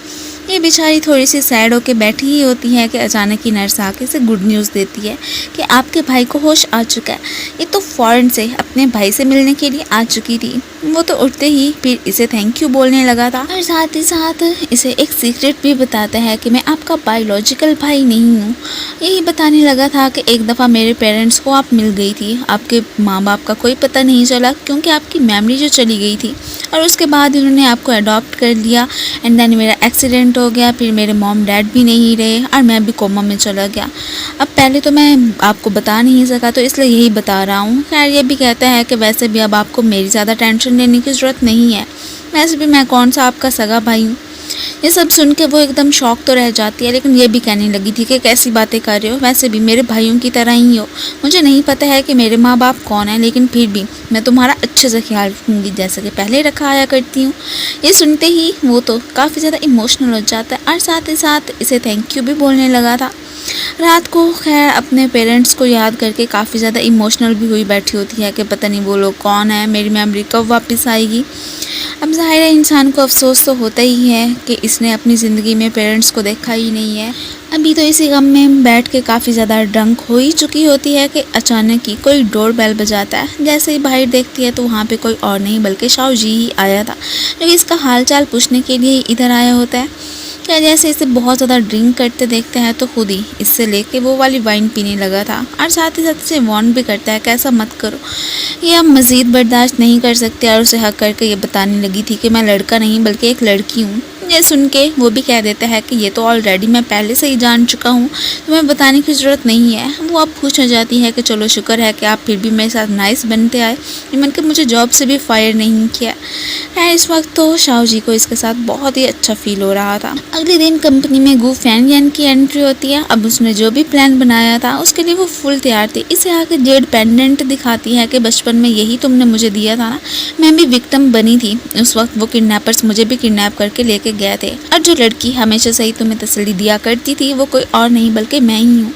ये बेचारी थोड़ी सी सैड होकर बैठी ही होती है कि अचानक ही नर्स आके इसे गुड न्यूज़ देती है कि आपके भाई को होश आ चुका है। ये तो फ़ौरन से अपने भाई से मिलने के लिए आ चुकी थी। वो तो उठते ही फिर इसे थैंक यू बोलने लगा था, और साथ ही साथ इसे एक सीक्रेट भी बताता है कि मैं आपका बायोलॉजिकल भाई नहीं हूँ। यही बताने लगा था कि एक दफ़ा मेरे पेरेंट्स को आप मिल गई थी, आपके माँ बाप का कोई पता नहीं चला क्योंकि आपकी मेमोरी जो चली गई थी, और उसके बाद उन्होंने आपको अडॉप्ट कर लिया। एंड देन मेरा एक्सीडेंट हो गया, फिर मेरे मॉम डैड भी नहीं रहे और मैं भी कोमा में चला गया। अब पहले तो मैं आपको बता नहीं सका तो इसलिए यही बता रहा हूँ। खैर ये भी कहता है कि वैसे भी अब आपको मेरी ज़्यादा टेंशन लेने की ज़रूरत नहीं है, वैसे भी मैं कौन सा आपका सगा भाई हूँ। ये सब सुन के वो एकदम शॉक तो रह जाती है, लेकिन ये भी कहने लगी थी कि कैसी बातें कर रहे हो, वैसे भी मेरे भाइयों की तरह ही हो। मुझे नहीं पता है कि मेरे माँ बाप कौन है, लेकिन फिर भी मैं तुम्हारा अच्छे से ख्याल रखूँगी जैसे कि पहले रखा आया करती हूँ। ये सुनते ही वो तो काफ़ी ज़्यादा इमोशनल हो जाता है और साथ ही साथ इसे थैंक यू भी बोलने लगा था। रात को खैर अपने पेरेंट्स को याद करके काफ़ी ज़्यादा इमोशनल भी हुई बैठी होती है कि पता नहीं वो लोग कौन है, मेरी मेमोरी कब वापस आएगी। अब ज़ाहिर है इंसान को अफसोस तो होता ही है कि इसने अपनी ज़िंदगी में पेरेंट्स को देखा ही नहीं है। अभी तो इसी गम में बैठ के काफ़ी ज़्यादा ड्रंक हो ही चुकी होती है कि अचानक ही कोई डोर बेल बजाता है। जैसे ही बाहर देखती है तो वहाँ पे कोई और नहीं बल्कि शाओ जी ही आया था, जो कि इसका हाल चाल पूछने के लिए इधर आया होता है। क्या जैसे इसे बहुत ज़्यादा ड्रिंक करते देखते हैं तो खुद ही इससे लेके वो वाली वाइन पीने लगा था, और साथ ही साथ इसे वार्न भी करता है कि ऐसा मत करो, ये अब मज़ीद बर्दाश्त नहीं कर सकते। और उसे हक करके ये बताने लगी थी कि मैं लड़का नहीं बल्कि एक लड़की हूँ। ये सुन के वो भी कह देता है कि ये तो ऑलरेडी मैं पहले से ही जान चुका हूँ, तुम्हें बताने की ज़रूरत नहीं है। वो अब खुश हो जाती है कि चलो शुक्र है कि आप फिर भी मेरे साथ नाइस बनते आए, इवन कि मुझे जॉब से भी फायर नहीं किया है। इस वक्त तो शाओ जी को इसके साथ बहुत ही अच्छा फील हो रहा था। अगले दिन कंपनी में गू फैन यान की एंट्री होती है। अब उसने जो भी प्लान बनाया था उसके लिए वो फुल तैयार थी। इसे आके जेड पेंडेंट दिखाती है कि बचपन में यही तुमने मुझे दिया था ना, मैं भी विक्टिम बनी थी। उस वक्त वो किडनैपर्स मुझे भी किडनैप करके लेके गए थे और जो लड़की हमेशा से ही तुम्हें तसल्ली दिया करती थी वो कोई और नहीं बल्कि मैं ही हूँ।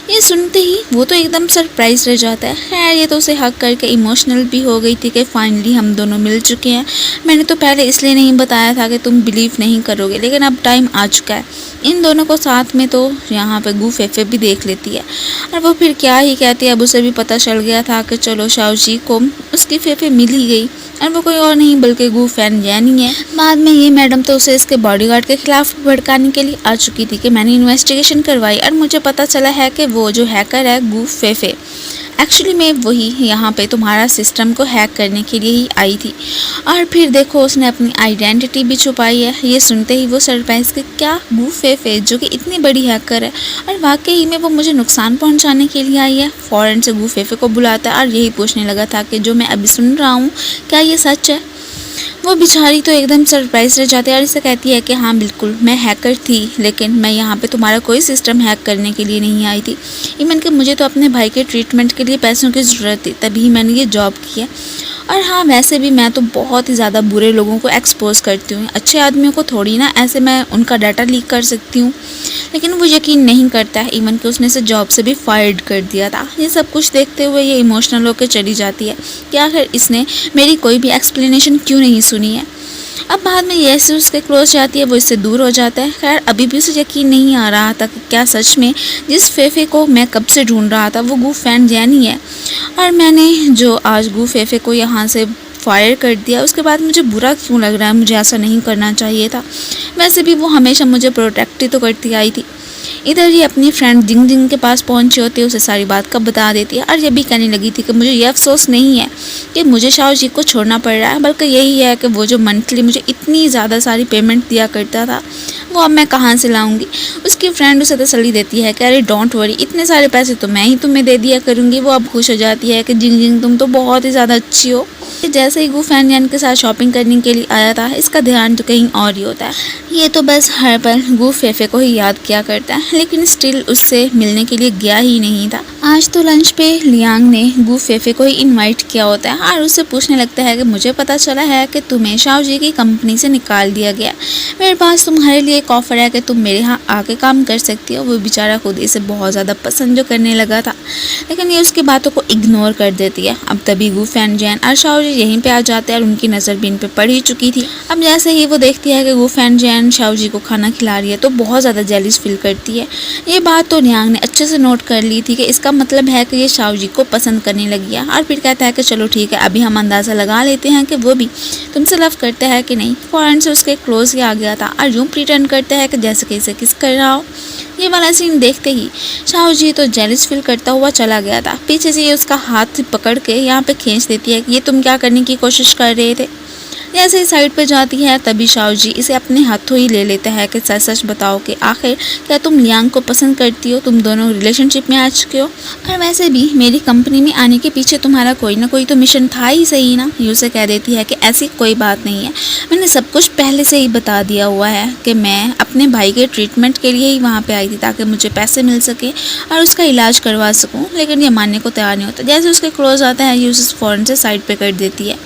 ये सुनते ही वो तो एकदम सरप्राइज रह जाता है। खैर ये तो उसे हक करके इमोशनल भी हो गई थी कि फाइनली हम दोनों मिल चुके हैं। मैंने तो पहले इसलिए नहीं बताया था कि तुम बिलीव नहीं करोगे, लेकिन अब टाइम आ चुका है। इन दोनों को साथ में तो यहाँ पे गू फेफे भी देख लेती है और वो फिर क्या ही कहती है। अब उसे भी पता चल गया था कि चलो शाओजी को उसकी फेफे मिल ही गई और वो कोई और नहीं बल्कि गू फैन जैनी है। बाद में ये मैडम तो उसे इसके बॉडीगार्ड के खिलाफ भड़काने के लिए आ चुकी थी कि मैंने इन्वेस्टिगेशन करवाई और मुझे पता चला है कि वो जो हैकर है गू फेफे एक्चुअली मैं वही यहाँ पे तुम्हारा सिस्टम को हैक करने के लिए ही आई थी। और फिर देखो उसने अपनी आइडेंटिटी भी छुपाई है। ये सुनते ही वो सरप्राइज कि क्या गू फेफे जो कि इतनी बड़ी हैकर है और वाकई में वो मुझे नुकसान पहुँचाने के लिए आई है। फ़ौरन से गू फेफे को बुलाता है और यही पूछने लगा था कि जो मैं अभी सुन रहा हूँ क्या ये सच है। वो बेचारी तो एकदम सरप्राइज रह जाती है और इसे कहती है कि हाँ बिल्कुल मैं हैकर थी, लेकिन मैं यहाँ पे तुम्हारा कोई सिस्टम हैक करने के लिए नहीं आई थी। इवन कि मुझे तो अपने भाई के ट्रीटमेंट के लिए पैसों की ज़रूरत थी, तभी मैंने ये जॉब की है। और हाँ वैसे भी मैं तो बहुत ही ज़्यादा बुरे लोगों को एक्सपोज करती हूँ, अच्छे आदमियों को थोड़ी ना ऐसे मैं उनका डाटा लीक कर सकती हूँ। लेकिन वो यकीन नहीं करता है, इवन कि उसने इसे जॉब से भी फायर्ड कर दिया था। ये सब कुछ देखते हुए ये इमोशनल होकर चली जाती है कि आखिर इसने मेरी कोई भी एक्सप्लेनेशन क्यों नहीं सुनी है। अब बाद में जैसे उसके क्लोज जाती है वो इससे दूर हो जाता है। खैर अभी भी उसे यकीन नहीं आ रहा था कि क्या सच में जिस फेफे को मैं कब से ढूंढ रहा था वो गू फैन जैनी है और मैंने जो आज गू फेफे को यहाँ से फायर कर दिया उसके बाद मुझे बुरा क्यों लग रहा है। मुझे ऐसा नहीं करना चाहिए था। वैसे भी वो हमेशा मुझे प्रोटेक्ट ही तो करती आई थी। इधर ये अपनी फ्रेंड जिंग जिंग के पास पहुंची होती है, उसे सारी बात कब बता देती है और ये भी कहने लगी थी कि मुझे ये अफसोस नहीं है कि मुझे शाओजी को छोड़ना पड़ रहा है, बल्कि यही है कि वो जो मंथली मुझे इतनी ज़्यादा सारी पेमेंट दिया करता था वो अब मैं कहाँ से लाऊंगी। उसकी फ्रेंड उसे तसल्ली देती है कि अरे डोंट वरी, इतने सारे पैसे तो मैं ही तुम्हें दे दिया करूँगी। वो अब खुश हो जाती है कि जिंग जिंग तुम तो बहुत ही ज़्यादा अच्छी हो। जैसे ही गू फैन जैन के साथ शॉपिंग करने के लिए आया था इसका ध्यान तो कहीं और ही होता है। ये तो बस हर पल गू फेफे को ही याद किया करता है, लेकिन स्टिल उससे मिलने के लिए गया ही नहीं था। आज तो लंच पे लियांग ने गू फेफे को ही इनवाइट किया होता है और उससे पूछने लगता है कि मुझे पता चला है कि तुम्हें शाओजी की कंपनी से निकाल दिया गया। मेरे पास तुम्हारे लिए एक ऑफर है कि तुम मेरे यहाँ आके काम कर सकती हो। वो बेचारा खुद इसे बहुत ज़्यादा पसंद जो करने लगा था, लेकिन ये उसकी बातों को इग्नोर कर देती है। अब तभी गू फैन जैन और शाओजी यहीं पे आ जाते हैं और उनकी नज़र भी इन पे पड़ ही चुकी थी। अब जैसे ही वो देखती है कि गू फैन जैन शाओजी को खाना खिला रही है तो बहुत ज़्यादा जेलिस फील करती है। ये बात तो लियांग ने अच्छे से नोट कर ली थी कि इसका मतलब है कि ये शाओजी को पसंद करने लगी है। और फिर कहता है कि चलो ठीक है अभी हम अंदाज़ा लगा लेते हैं कि वो भी तुमसे लव करता है कि नहीं। फ़ौरन से उसके क्लोज ही आ गया था और यूँ प्रिटेंड करता है कि जैसे कि इसे किस कर रहा हो। ये वाला सीन देखते ही शाओजी तो जेलिस फील करता हुआ चला गया था। पीछे से ये उसका हाथ पकड़ के यहाँ पे खींच देती है कि ये तुम क्या करने की कोशिश कर रहे थे। जैसे ही साइड पे जाती है तभी शाओजी इसे अपने हाथों ही ले लेता है कि सच सच बताओ कि आखिर क्या तुम लियांग को पसंद करती हो, तुम दोनों रिलेशनशिप में आ चुके हो और वैसे भी मेरी कंपनी में आने के पीछे तुम्हारा कोई ना कोई तो मिशन था ही सही ना। ये उसे कह देती है कि ऐसी कोई बात नहीं है, मैंने सब कुछ पहले से ही बता दिया हुआ है कि मैं अपने भाई के ट्रीटमेंट के लिए ही वहाँ पर आई थी ताकि मुझे पैसे मिल सके और उसका इलाज करवा सकूँ। लेकिन ये मानने को तैयार नहीं होता। जैसे उसके क्लोज आता है ये उसे फ़ौरन से साइड पर कर देती है।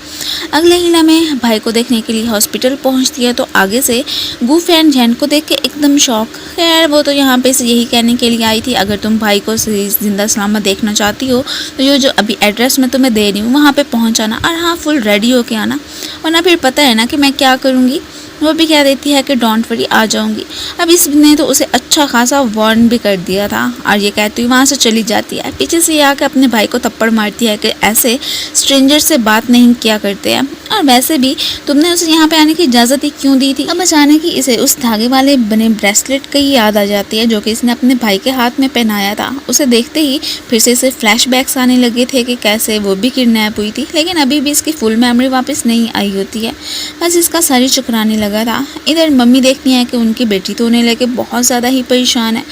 अगले ही लम्हे भाई को देखने के लिए हॉस्पिटल पहुंचती है तो आगे से गू फैन जैन को देख के एकदम शॉक। खैर वो तो यहाँ पे से यही कहने के लिए आई थी अगर तुम भाई को जिंदा सलामत देखना चाहती हो तो ये जो अभी एड्रेस मैं तुम्हें दे रही हूँ वहाँ पे पहुँचाना और हाँ फुल रेडी होके आना, वरना फिर पता है ना कि मैं क्या करूँगी। वो भी कह देती है कि डोंट वरी आ जाऊंगी। अब इसने तो उसे अच्छा खासा वार्न भी कर दिया था और ये कहती हुई वहाँ से चली जाती है। पीछे से ये आकर अपने भाई को थप्पड़ मारती है कि ऐसे स्ट्रेंजर से बात नहीं किया करते हैं और वैसे भी तुमने उसे यहाँ पे आने की इजाज़त ही क्यों दी थी। अब अचानक ही इसे उस धागे वाले बने ब्रेसलेट की याद आ जाती है जो कि इसने अपने भाई के हाथ में पहनाया था। उसे देखते ही फिर से इसे फ्लैशबैक्स आने लगे थे कि कैसे वो भी किडनैप हुई थी, लेकिन अभी भी इसकी फुल मेमोरी वापस नहीं आई होती है। बस इसका सर ही चुकराने लगा था। इधर मम्मी देखती है कि उनकी बेटी तो उन्हें लेके बहुत ज़्यादा ही परेशान है।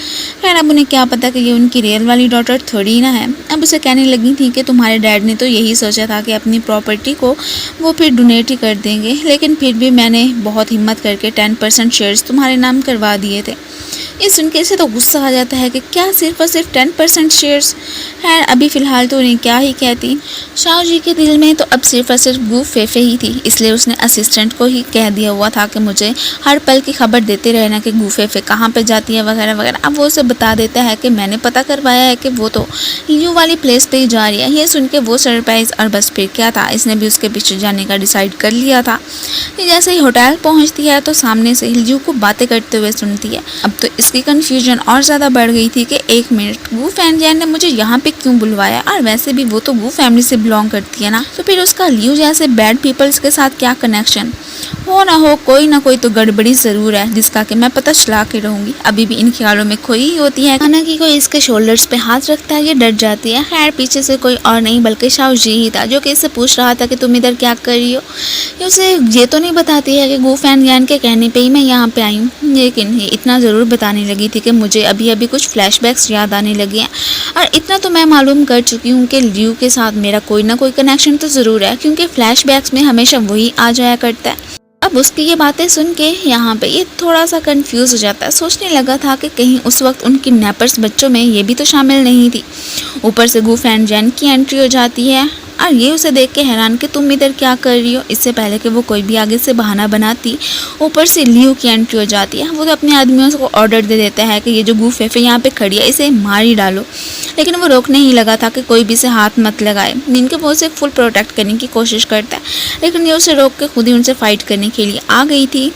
खैर अब उन्हें क्या पता कि ये उनकी रियल वाली डॉटर थोड़ी ना है। अब उसे कहने लगी थी कि तुम्हारे डैड ने तो यही सोचा था कि अपनी प्रॉपर्टी को वो फिर डोनेट ही कर देंगे, लेकिन फिर भी मैंने बहुत हिम्मत करके 10% शेयर्स तुम्हारे नाम करवा दिए थे। ये सुन के इसे तो गुस्सा आ जाता है कि क्या सिर्फ और सिर्फ 10% शेयर्स। खैर अभी फ़िलहाल तो उन्हें क्या ही कहती। शाओ जी के दिल में तो अब सिर्फ और सिर्फ गू फेफे ही थी, इसलिए उसने असिस्टेंट को ही कह दिया हुआ था कि मुझे हर पल की खबर देते रहना कि गू फेफे कहाँ पे जाती है वगैरह वगैरह। अब वो उसे बता देता है कि मैंने पता करवाया है कि वो तो लियू वाली प्लेस पे ही जा रही है। ये सुन के वो सरप्राइज़, और बस फिर क्या था, इसने भी उसके पीछे जाने का डिसाइड कर लिया था। जैसे ही होटल पहुँचती है तो सामने से लियू को बातें करते हुए सुनती है। अब तो इसकी कन्फ्यूजन और ज़्यादा बढ़ गई थी कि एक मिनट, गू फैनजैन ने मुझे यहाँ पे क्यों बुलवाया, और वैसे भी वो तो गू फैमिली से बिलोंग करती है ना, तो फिर उसका लियू जैसे बैड पीपल्स के साथ क्या कनेक्शन। हो ना हो, कोई ना कोई तो गड़बड़ी ज़रूर है जिसका कि मैं पता चला के रहूँगी। अभी भी इन ख्यालों में खोई ही होती है। खाना कि कोई इसके शोल्डर्स पे हाथ रखता है, ये डर जाती है। खैर पीछे से कोई और नहीं बल्कि शाओ जी ही था, जो कि इससे पूछ रहा था कि तुम इधर क्या कर रही हो। ये उसे ये तो नहीं बताती है कि गू फैनजैन के कहने पे ही मैं यहाँ पे आई हूँ, लेकिन ये इतना ज़रूर बताने लगी थी कि मुझे अभी अभी कुछ फ्लैशबैक्स याद आने लगे हैं, और इतना तो मैं मालूम कर चुकी हूँ कि लियू के साथ मेरा कोई ना कोई कनेक्शन तो ज़रूर है, क्योंकि फ्लैशबैक्स में हमेशा वही आ जाया करता है। अब उसकी ये बातें सुन के यहाँ पे ये थोड़ा सा कंफ्यूज हो जाता है। सोचने लगा था कि कहीं उस वक्त उन किडनैपर्स बच्चों में ये भी तो शामिल नहीं थी। ऊपर से गू फैनजैन की एंट्री हो जाती है, और ये उसे देख के हैरान कि तुम इधर क्या कर रही हो। इससे पहले कि वो कोई भी आगे से बहाना बनाती, ऊपर से लियू की एंट्री हो जाती है। वो तो अपने आदमियों को ऑर्डर दे देता है कि ये जो गू फेफे यहाँ पे खड़ी है इसे मार ही डालो, लेकिन वो रोकने ही लगा था कि कोई भी से हाथ मत लगाए। इनके वो उसे फुल प्रोटेक्ट करने की कोशिश करता है, लेकिन ये उसे रोक के खुद ही उनसे फाइट करने के लिए आ गई थी।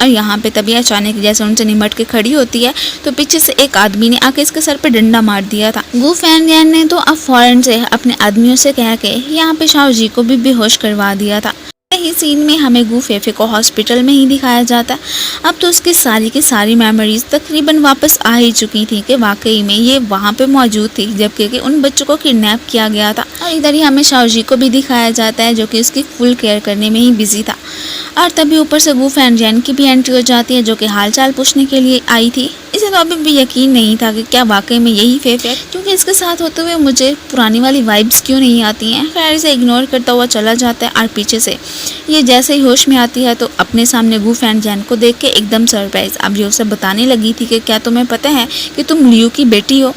और यहाँ पे तभी अचानक जैसे उनसे निमट के खड़ी होती है तो पीछे से एक आदमी ने आके इसके सर पे डंडा मार दिया था। गू फैनजैन ने तो अब फौरन से अपने आदमियों से कह के यहाँ पे शाओ जी को भी बेहोश करवा दिया था। ही सीन में हमें गू फेफे को हॉस्पिटल में ही दिखाया जाता है। अब तो उसकी सारी की सारी मेमोरीज तकरीबन वापस आ ही चुकी थी कि वाकई में ये वहाँ पे मौजूद थी जबकि उन बच्चों को किडनैप किया गया था। और इधर ही हमें शाओ जी को भी दिखाया जाता है जो कि उसकी फुल केयर करने में ही बिजी था। और तभी ऊपर से गू फैनजैन की भी एंट्री हो जाती है जो कि हालचाल पूछने के लिए आई थी। इसे तो अभी भी यकीन नहीं था कि क्या वाकई में यही फेफे है, क्योंकि इसके साथ होते हुए मुझे पुरानी वाली वाइब्स क्यों नहीं आती हैं। खैर इसे इग्नोर करता हुआ चला जाता है, और पीछे से ये जैसे ही होश में आती है तो अपने सामने गू फैनजैन को देख के एकदम सरप्राइज। अब ये उसे बताने लगी थी कि क्या तुम्हें पता है कि तुम लियू की बेटी हो।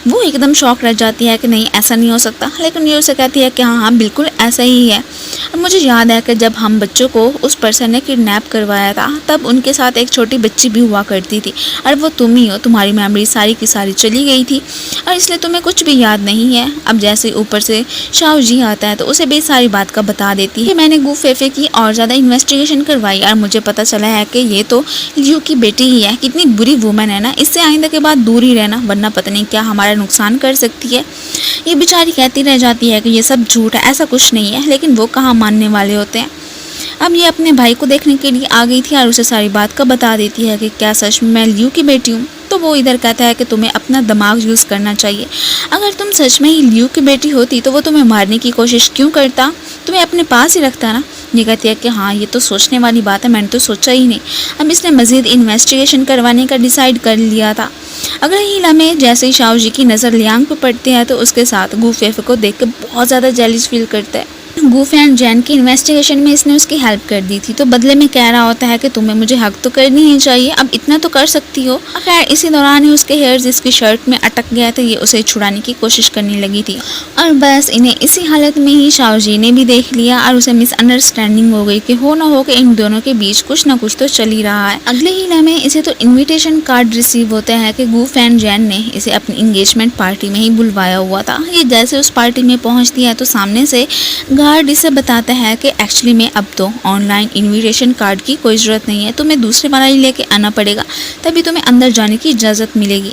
वो एकदम शॉक रह जाती है कि नहीं ऐसा नहीं हो सकता, लेकिन ये उसे कहती है कि हाँ हाँ बिल्कुल ऐसा ही है। और मुझे याद है कि जब हम बच्चों को उस पर्सन ने किडनैप करवाया था तब उनके साथ एक छोटी बच्ची भी हुआ करती थी, और वो तुम ही हो। तुम्हारी मेमोरी सारी की सारी चली गई थी और इसलिए तुम्हें कुछ भी याद नहीं है। अब जैसे ऊपर से शाओ जी आता है तो उसे भी सारी बात का बता देती है। मैंने गू फेफे की और ज़्यादा इन्वेस्टिगेशन करवाई और मुझे पता चला है कि ये तो लियू की बेटी ही है। कितनी बुरी वुमन है ना, इससे आइंदा के बाद दूर ही रहना, वरना पता नहीं क्या हमारा नुकसान कर सकती है। ये बेचारी कहती रह जाती है कि ये सब झूठ है, ऐसा कुछ नहीं है, लेकिन वो कहाँ मानने वाले होते हैं। अब ये अपने भाई को देखने के लिए आ गई थी और उसे सारी बात का बता देती है कि क्या सच में मैं लियू की बेटी हूँ। तो वो इधर कहता है कि तुम्हें अपना दिमाग यूज़ करना चाहिए। अगर तुम सच में ही लियू की बेटी होती तो वो तुम्हें मारने की कोशिश क्यों करता, तुम्हें अपने पास ही रखता ना। ये कहती है कि हाँ ये तो सोचने वाली बात है, मैंने तो सोचा ही नहीं। अब इसने मज़ीद इन्वेस्टिगेशन करवाने का डिसाइड कर लिया था। अगले ही लम्हे जैसे ही शाओ जी की नज़र लियांग पे पड़ती है तो उसके साथ गू फेफे को देख के बहुत ज़्यादा जेलिस फील करता है। गू फैनजैन की इन्वेस्टिगेशन में इसने उसकी हेल्प कर दी थी, तो बदले में कह रहा होता है कि तुम्हें मुझे हक तो करनी ही चाहिए, अब इतना तो कर सकती हो। खैर इसी दौरान ही उसके हेयर्स इसकी शर्ट में अटक गया था, ये उसे छुड़ाने की कोशिश करने लगी थी। और बस इन्हें इसी हालत में ही शाओ जी ने भी देख लिया और उसे मिसअंडरस्टैंडिंग हो गई कि हो ना हो कि इन दोनों के बीच कुछ ना कुछ तो चल ही रहा है। अगले ही लम्हे इसे तो इन्विटेशन कार्ड रिसीव होता है कि गू फैनजैन ने इसे अपनी इंगेजमेंट पार्टी में ही बुलवाया हुआ था। ये जैसे उस पार्टी में पहुंचती है तो सामने से गार्ड इसे बताता है कि एक्चुअली में अब तो ऑनलाइन इनविटेशन कार्ड की कोई ज़रूरत नहीं है, तुम्हें दूसरे वाला ही लेके आना पड़ेगा, तभी तुम्हें अंदर जाने की इजाज़त मिलेगी।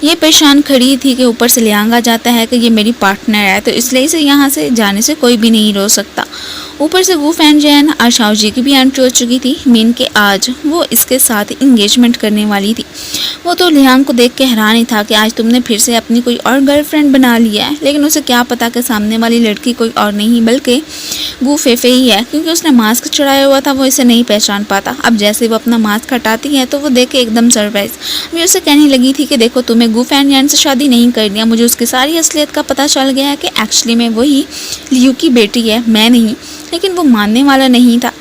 ये परेशान खड़ी थी कि ऊपर से लियांग आ जाता है कि ये मेरी पार्टनर है, तो इसलिए इसे यहाँ से जाने से कोई भी नहीं रोक सकता। ऊपर से गू फैनजैन और शाओ जी की भी एंट्री हो चुकी थी। मीन के आज वो इसके साथ इंगेजमेंट करने वाली थी। वो तो लियांग को देख के हैरान ही था कि आज तुमने फिर से अपनी कोई और गर्लफ्रेंड बना लिया है, लेकिन उसे क्या पता कि सामने वाली लड़की कोई और नहीं बल्कि गू फेफे ही है, क्योंकि उसने मास्क चढ़ाया हुआ था, वो इसे नहीं पहचान पाता। अब जैसे वो अपना मास्क हटाती है तो वो देख के एकदम सरप्राइज। मैं उसे कहने लगी थी कि देखो तुम्हें गू फैनजैन से शादी नहीं करनी है, मुझे उसकी सारी असलियत का पता चल गया है कि एक्चुअली में वही लियू की बेटी है, मैं नहीं। लेकिन वो मानने वाला नहीं था।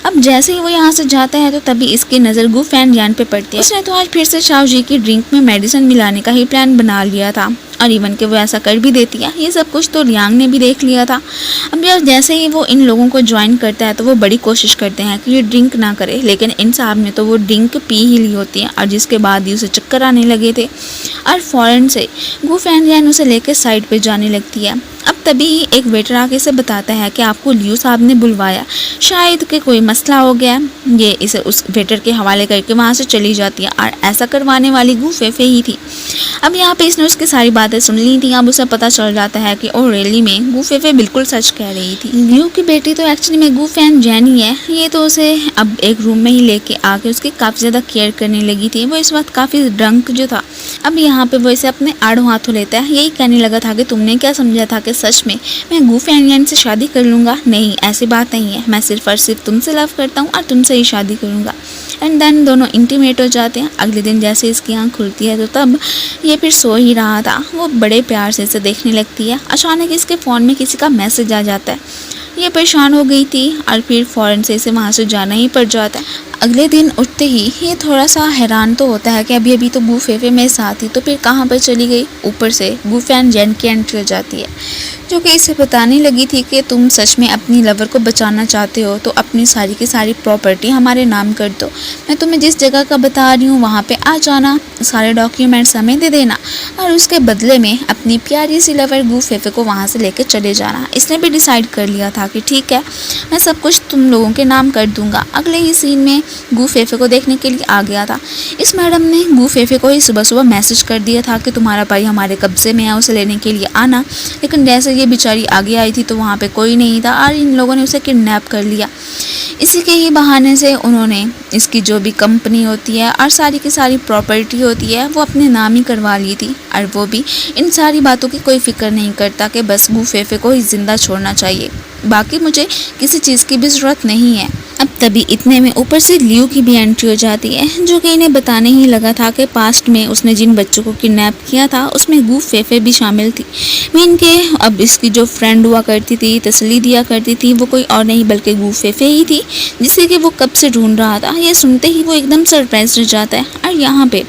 अब जैसे ही वो यहाँ से जाता है तो तभी इसकी नज़र गु फैनयान पे पड़ती है। उसने तो आज फिर से शाओ जी की ड्रिंक में मेडिसिन मिलाने का ही प्लान बना लिया था और इवन के वो ऐसा कर भी देती है। ये सब कुछ तो लियांग ने भी देख लिया था। अब यार जैसे ही वो इन लोगों को ज्वाइन करता है तो वो बड़ी कोशिश करते हैं कि ये ड्रिंक ना करे, लेकिन इन साहब ने तो वो ड्रिंक पी ही ली होती है और जिसके बाद ही उसे चक्कर आने लगे थे और फ़ौरन से गु फैनयान उसे लेकर साइड पे जाने लगती है। अब तभी एक वेटर आके इसे बताता है कि आपको लियू साहब ने बुलवाया, शायद कि कोई मसला हो गया। ये इसे उस वेटर के हवाले करके वहाँ से चली जाती है और ऐसा करवाने वाली गु फेफे ही थी। अब यहाँ पे इसने उसकी सारी बातें सुन ली थी। अब उसे पता चल जाता है कि ओ रैली में गु फेफे बिल्कुल सच कह रही थी। लियू की बेटी तो एक्चुअली में गु फैनयान ही है। ये तो उसे अब एक रूम में ही लेके आके उसकी काफ़ी ज़्यादा केयर करने लगी थी। वो इस वक्त काफ़ी ड्रंक जो था। अब यहाँ पे वो इसे अपने आड़ों हाथों लेता है। यही कहने लगा था कि तुमने क्या समझा था कि सच में मैं गु फैनयान से शादी कर लूँगा? नहीं, ऐसी बात नहीं है। मैं सिर्फ और सिर्फ तुमसे लव करता हूँ और तुमसे ही शादी करूँगा। एंड देन दोनों इंटीमेट हो जाते हैं। अगले दिन जैसे इसकी आँख खुलती है तो तब ये फिर सो ही रहा था। वो बड़े प्यार से इसे देखने लगती है। अचानक इसके फ़ोन में किसी का मैसेज आ जाता है। ये परेशान हो गई थी और फिर फ़ौरन से इसे वहाँ से जाना ही पड़ जाता है। अगले दिन उठते ही ये थोड़ा सा हैरान तो होता है कि अभी अभी तो गु फेफे मेरे साथ थी, तो फिर कहाँ पर चली गई। ऊपर से गु फैनयान की एंट्री हो जाती है जो कि इसे बताने लगी थी कि तुम सच में अपनी लवर को बचाना चाहते हो तो अपनी सारी की सारी प्रॉपर्टी हमारे नाम कर दो। मैं तुम्हें जिस जगह का बता रही हूँ वहाँ पे आ जाना, सारे डॉक्यूमेंट्स हमें दे देना और उसके बदले में अपनी प्यारी सी लवर गु फेफे को वहाँ से लेकर चले जाना। इसने भी डिसाइड कर लिया था कि ठीक है, मैं सब कुछ तुम लोगों के नाम कर दूँगा। अगले ही सीन में गु फेफे को देखने के लिए आ गया था। इस मैडम ने गु फेफे को ही सुबह सुबह मैसेज कर दिया था कि तुम्हारा भाई हमारे कब्जे में है, उसे लेने के लिए आना। लेकिन जैसे ये बेचारी आगे आई थी तो वहाँ पे कोई नहीं था और इन लोगों ने उसे किडनैप कर लिया। इसी के ही बहाने से उन्होंने इसकी जो भी कंपनी होती है और सारी की सारी प्रॉपर्टी होती है वो अपने नाम ही करवा ली थी। और वो भी इन सारी बातों की कोई फिक्र नहीं करता कि बस गु फेफे को ही जिंदा छोड़ना चाहिए, बाकी मुझे किसी चीज़ की भी ज़रूरत नहीं है। अब तभी इतने में ऊपर से लियू की भी एंट्री हो जाती है जो कि इन्हें बताने ही लगा था कि पास्ट में उसने जिन बच्चों को किडनैप किया था उसमें गु फेफे भी शामिल थी। मीन के अब इसकी जो फ्रेंड हुआ करती थी, तसल्ली दिया करती थी, वो कोई और नहीं बल्कि गु फेफे ही थी जिसे कि वो कब से ढूंढ रहा था। ये सुनते ही वो एकदम सरप्राइज रह जाता है और यहाँ पे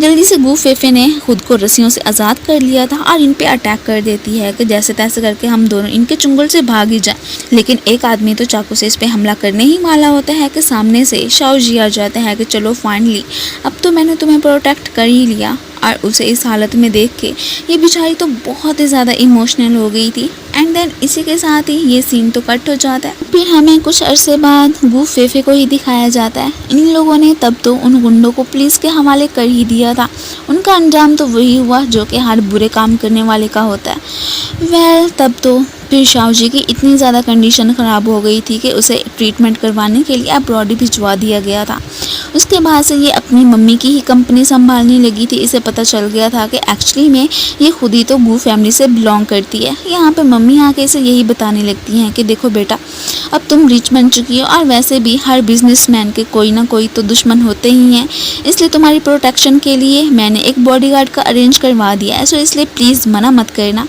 जल्दी से गु फेफे ने खुद को रस्सियों से आज़ाद कर लिया था और इन पे अटैक कर देती है कि जैसे तैसे करके हम दोनों इनके चुंगल से भाग ही जाएं। लेकिन एक आदमी तो चाकू से इस पे हमला करने ही वाला होता है कि सामने से शाओ जी आ जाता है कि चलो फाइनली अब तो मैंने तुम्हें प्रोटेक्ट कर ही लिया। और उसे इस हालत में देख के ये बेचारी तो बहुत ही ज़्यादा इमोशनल हो गई थी। एंड देन इसी के साथ ही ये सीन तो कट हो जाता है। फिर हमें कुछ अरसे बाद गु फेफे को ही दिखाया जाता है। इन लोगों ने तब तो उन गुंडों को पुलिस के हवाले कर ही दिया था। उनका अंजाम तो वही हुआ जो कि हर बुरे काम करने वाले का होता है। तब तो फिर शाओ जी की इतनी ज़्यादा कंडीशन ख़राब हो गई थी कि उसे ट्रीटमेंट करवाने के लिए अब्रॉड भिजवा दिया गया था। उसके बाद से ये अपनी मम्मी की ही कंपनी संभालने लगी थी। इसे पता चल गया था कि एक्चुअली में ये खुद ही तो गु फैमिली से बिलोंग करती है। यहाँ पे मम्मी आके इसे यही बताने लगती हैं कि देखो बेटा, अब तुम रिच बन चुकी हो और वैसे भी हर बिजनेसमैन के कोई ना कोई तो दुश्मन होते ही हैं, इसलिए तुम्हारी प्रोटेक्शन के लिए मैंने एक बॉडीगार्ड का अरेंज करवा दिया है, सो इसलिए प्लीज़ मना मत करना।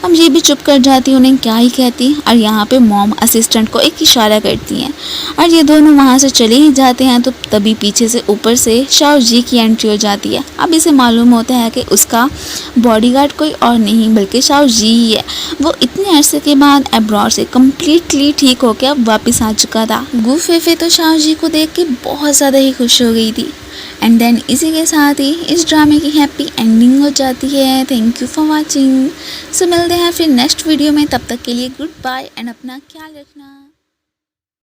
अब ये भी चुप कर जाती, उन्हें क्या ही कहती। और यहाँ पे मॉम असिस्टेंट को एक इशारा करती हैं और ये दोनों वहाँ से चले ही जाते हैं। तो तभी पीछे से ऊपर से शाओ जी की एंट्री हो जाती है। अब इसे मालूम होता है कि उसका बॉडीगार्ड कोई और नहीं बल्कि शाओ जी ही है। वो इतने अरसे के बाद अब्रॉड से कम्प्लीटली ठीक होकर अब वापस आ चुका था। गु फेफे तो शाओ जी को देख के बहुत ज़्यादा ही खुश हो गई थी। एंड देन इसी के साथ ही इस ड्रामे की हैप्पी एंडिंग हो जाती है। Thank you for watching. So मिलते हैं फिर नेक्स्ट वीडियो में, तब तक के लिए गुड बाय एंड अपना ख्याल रखना।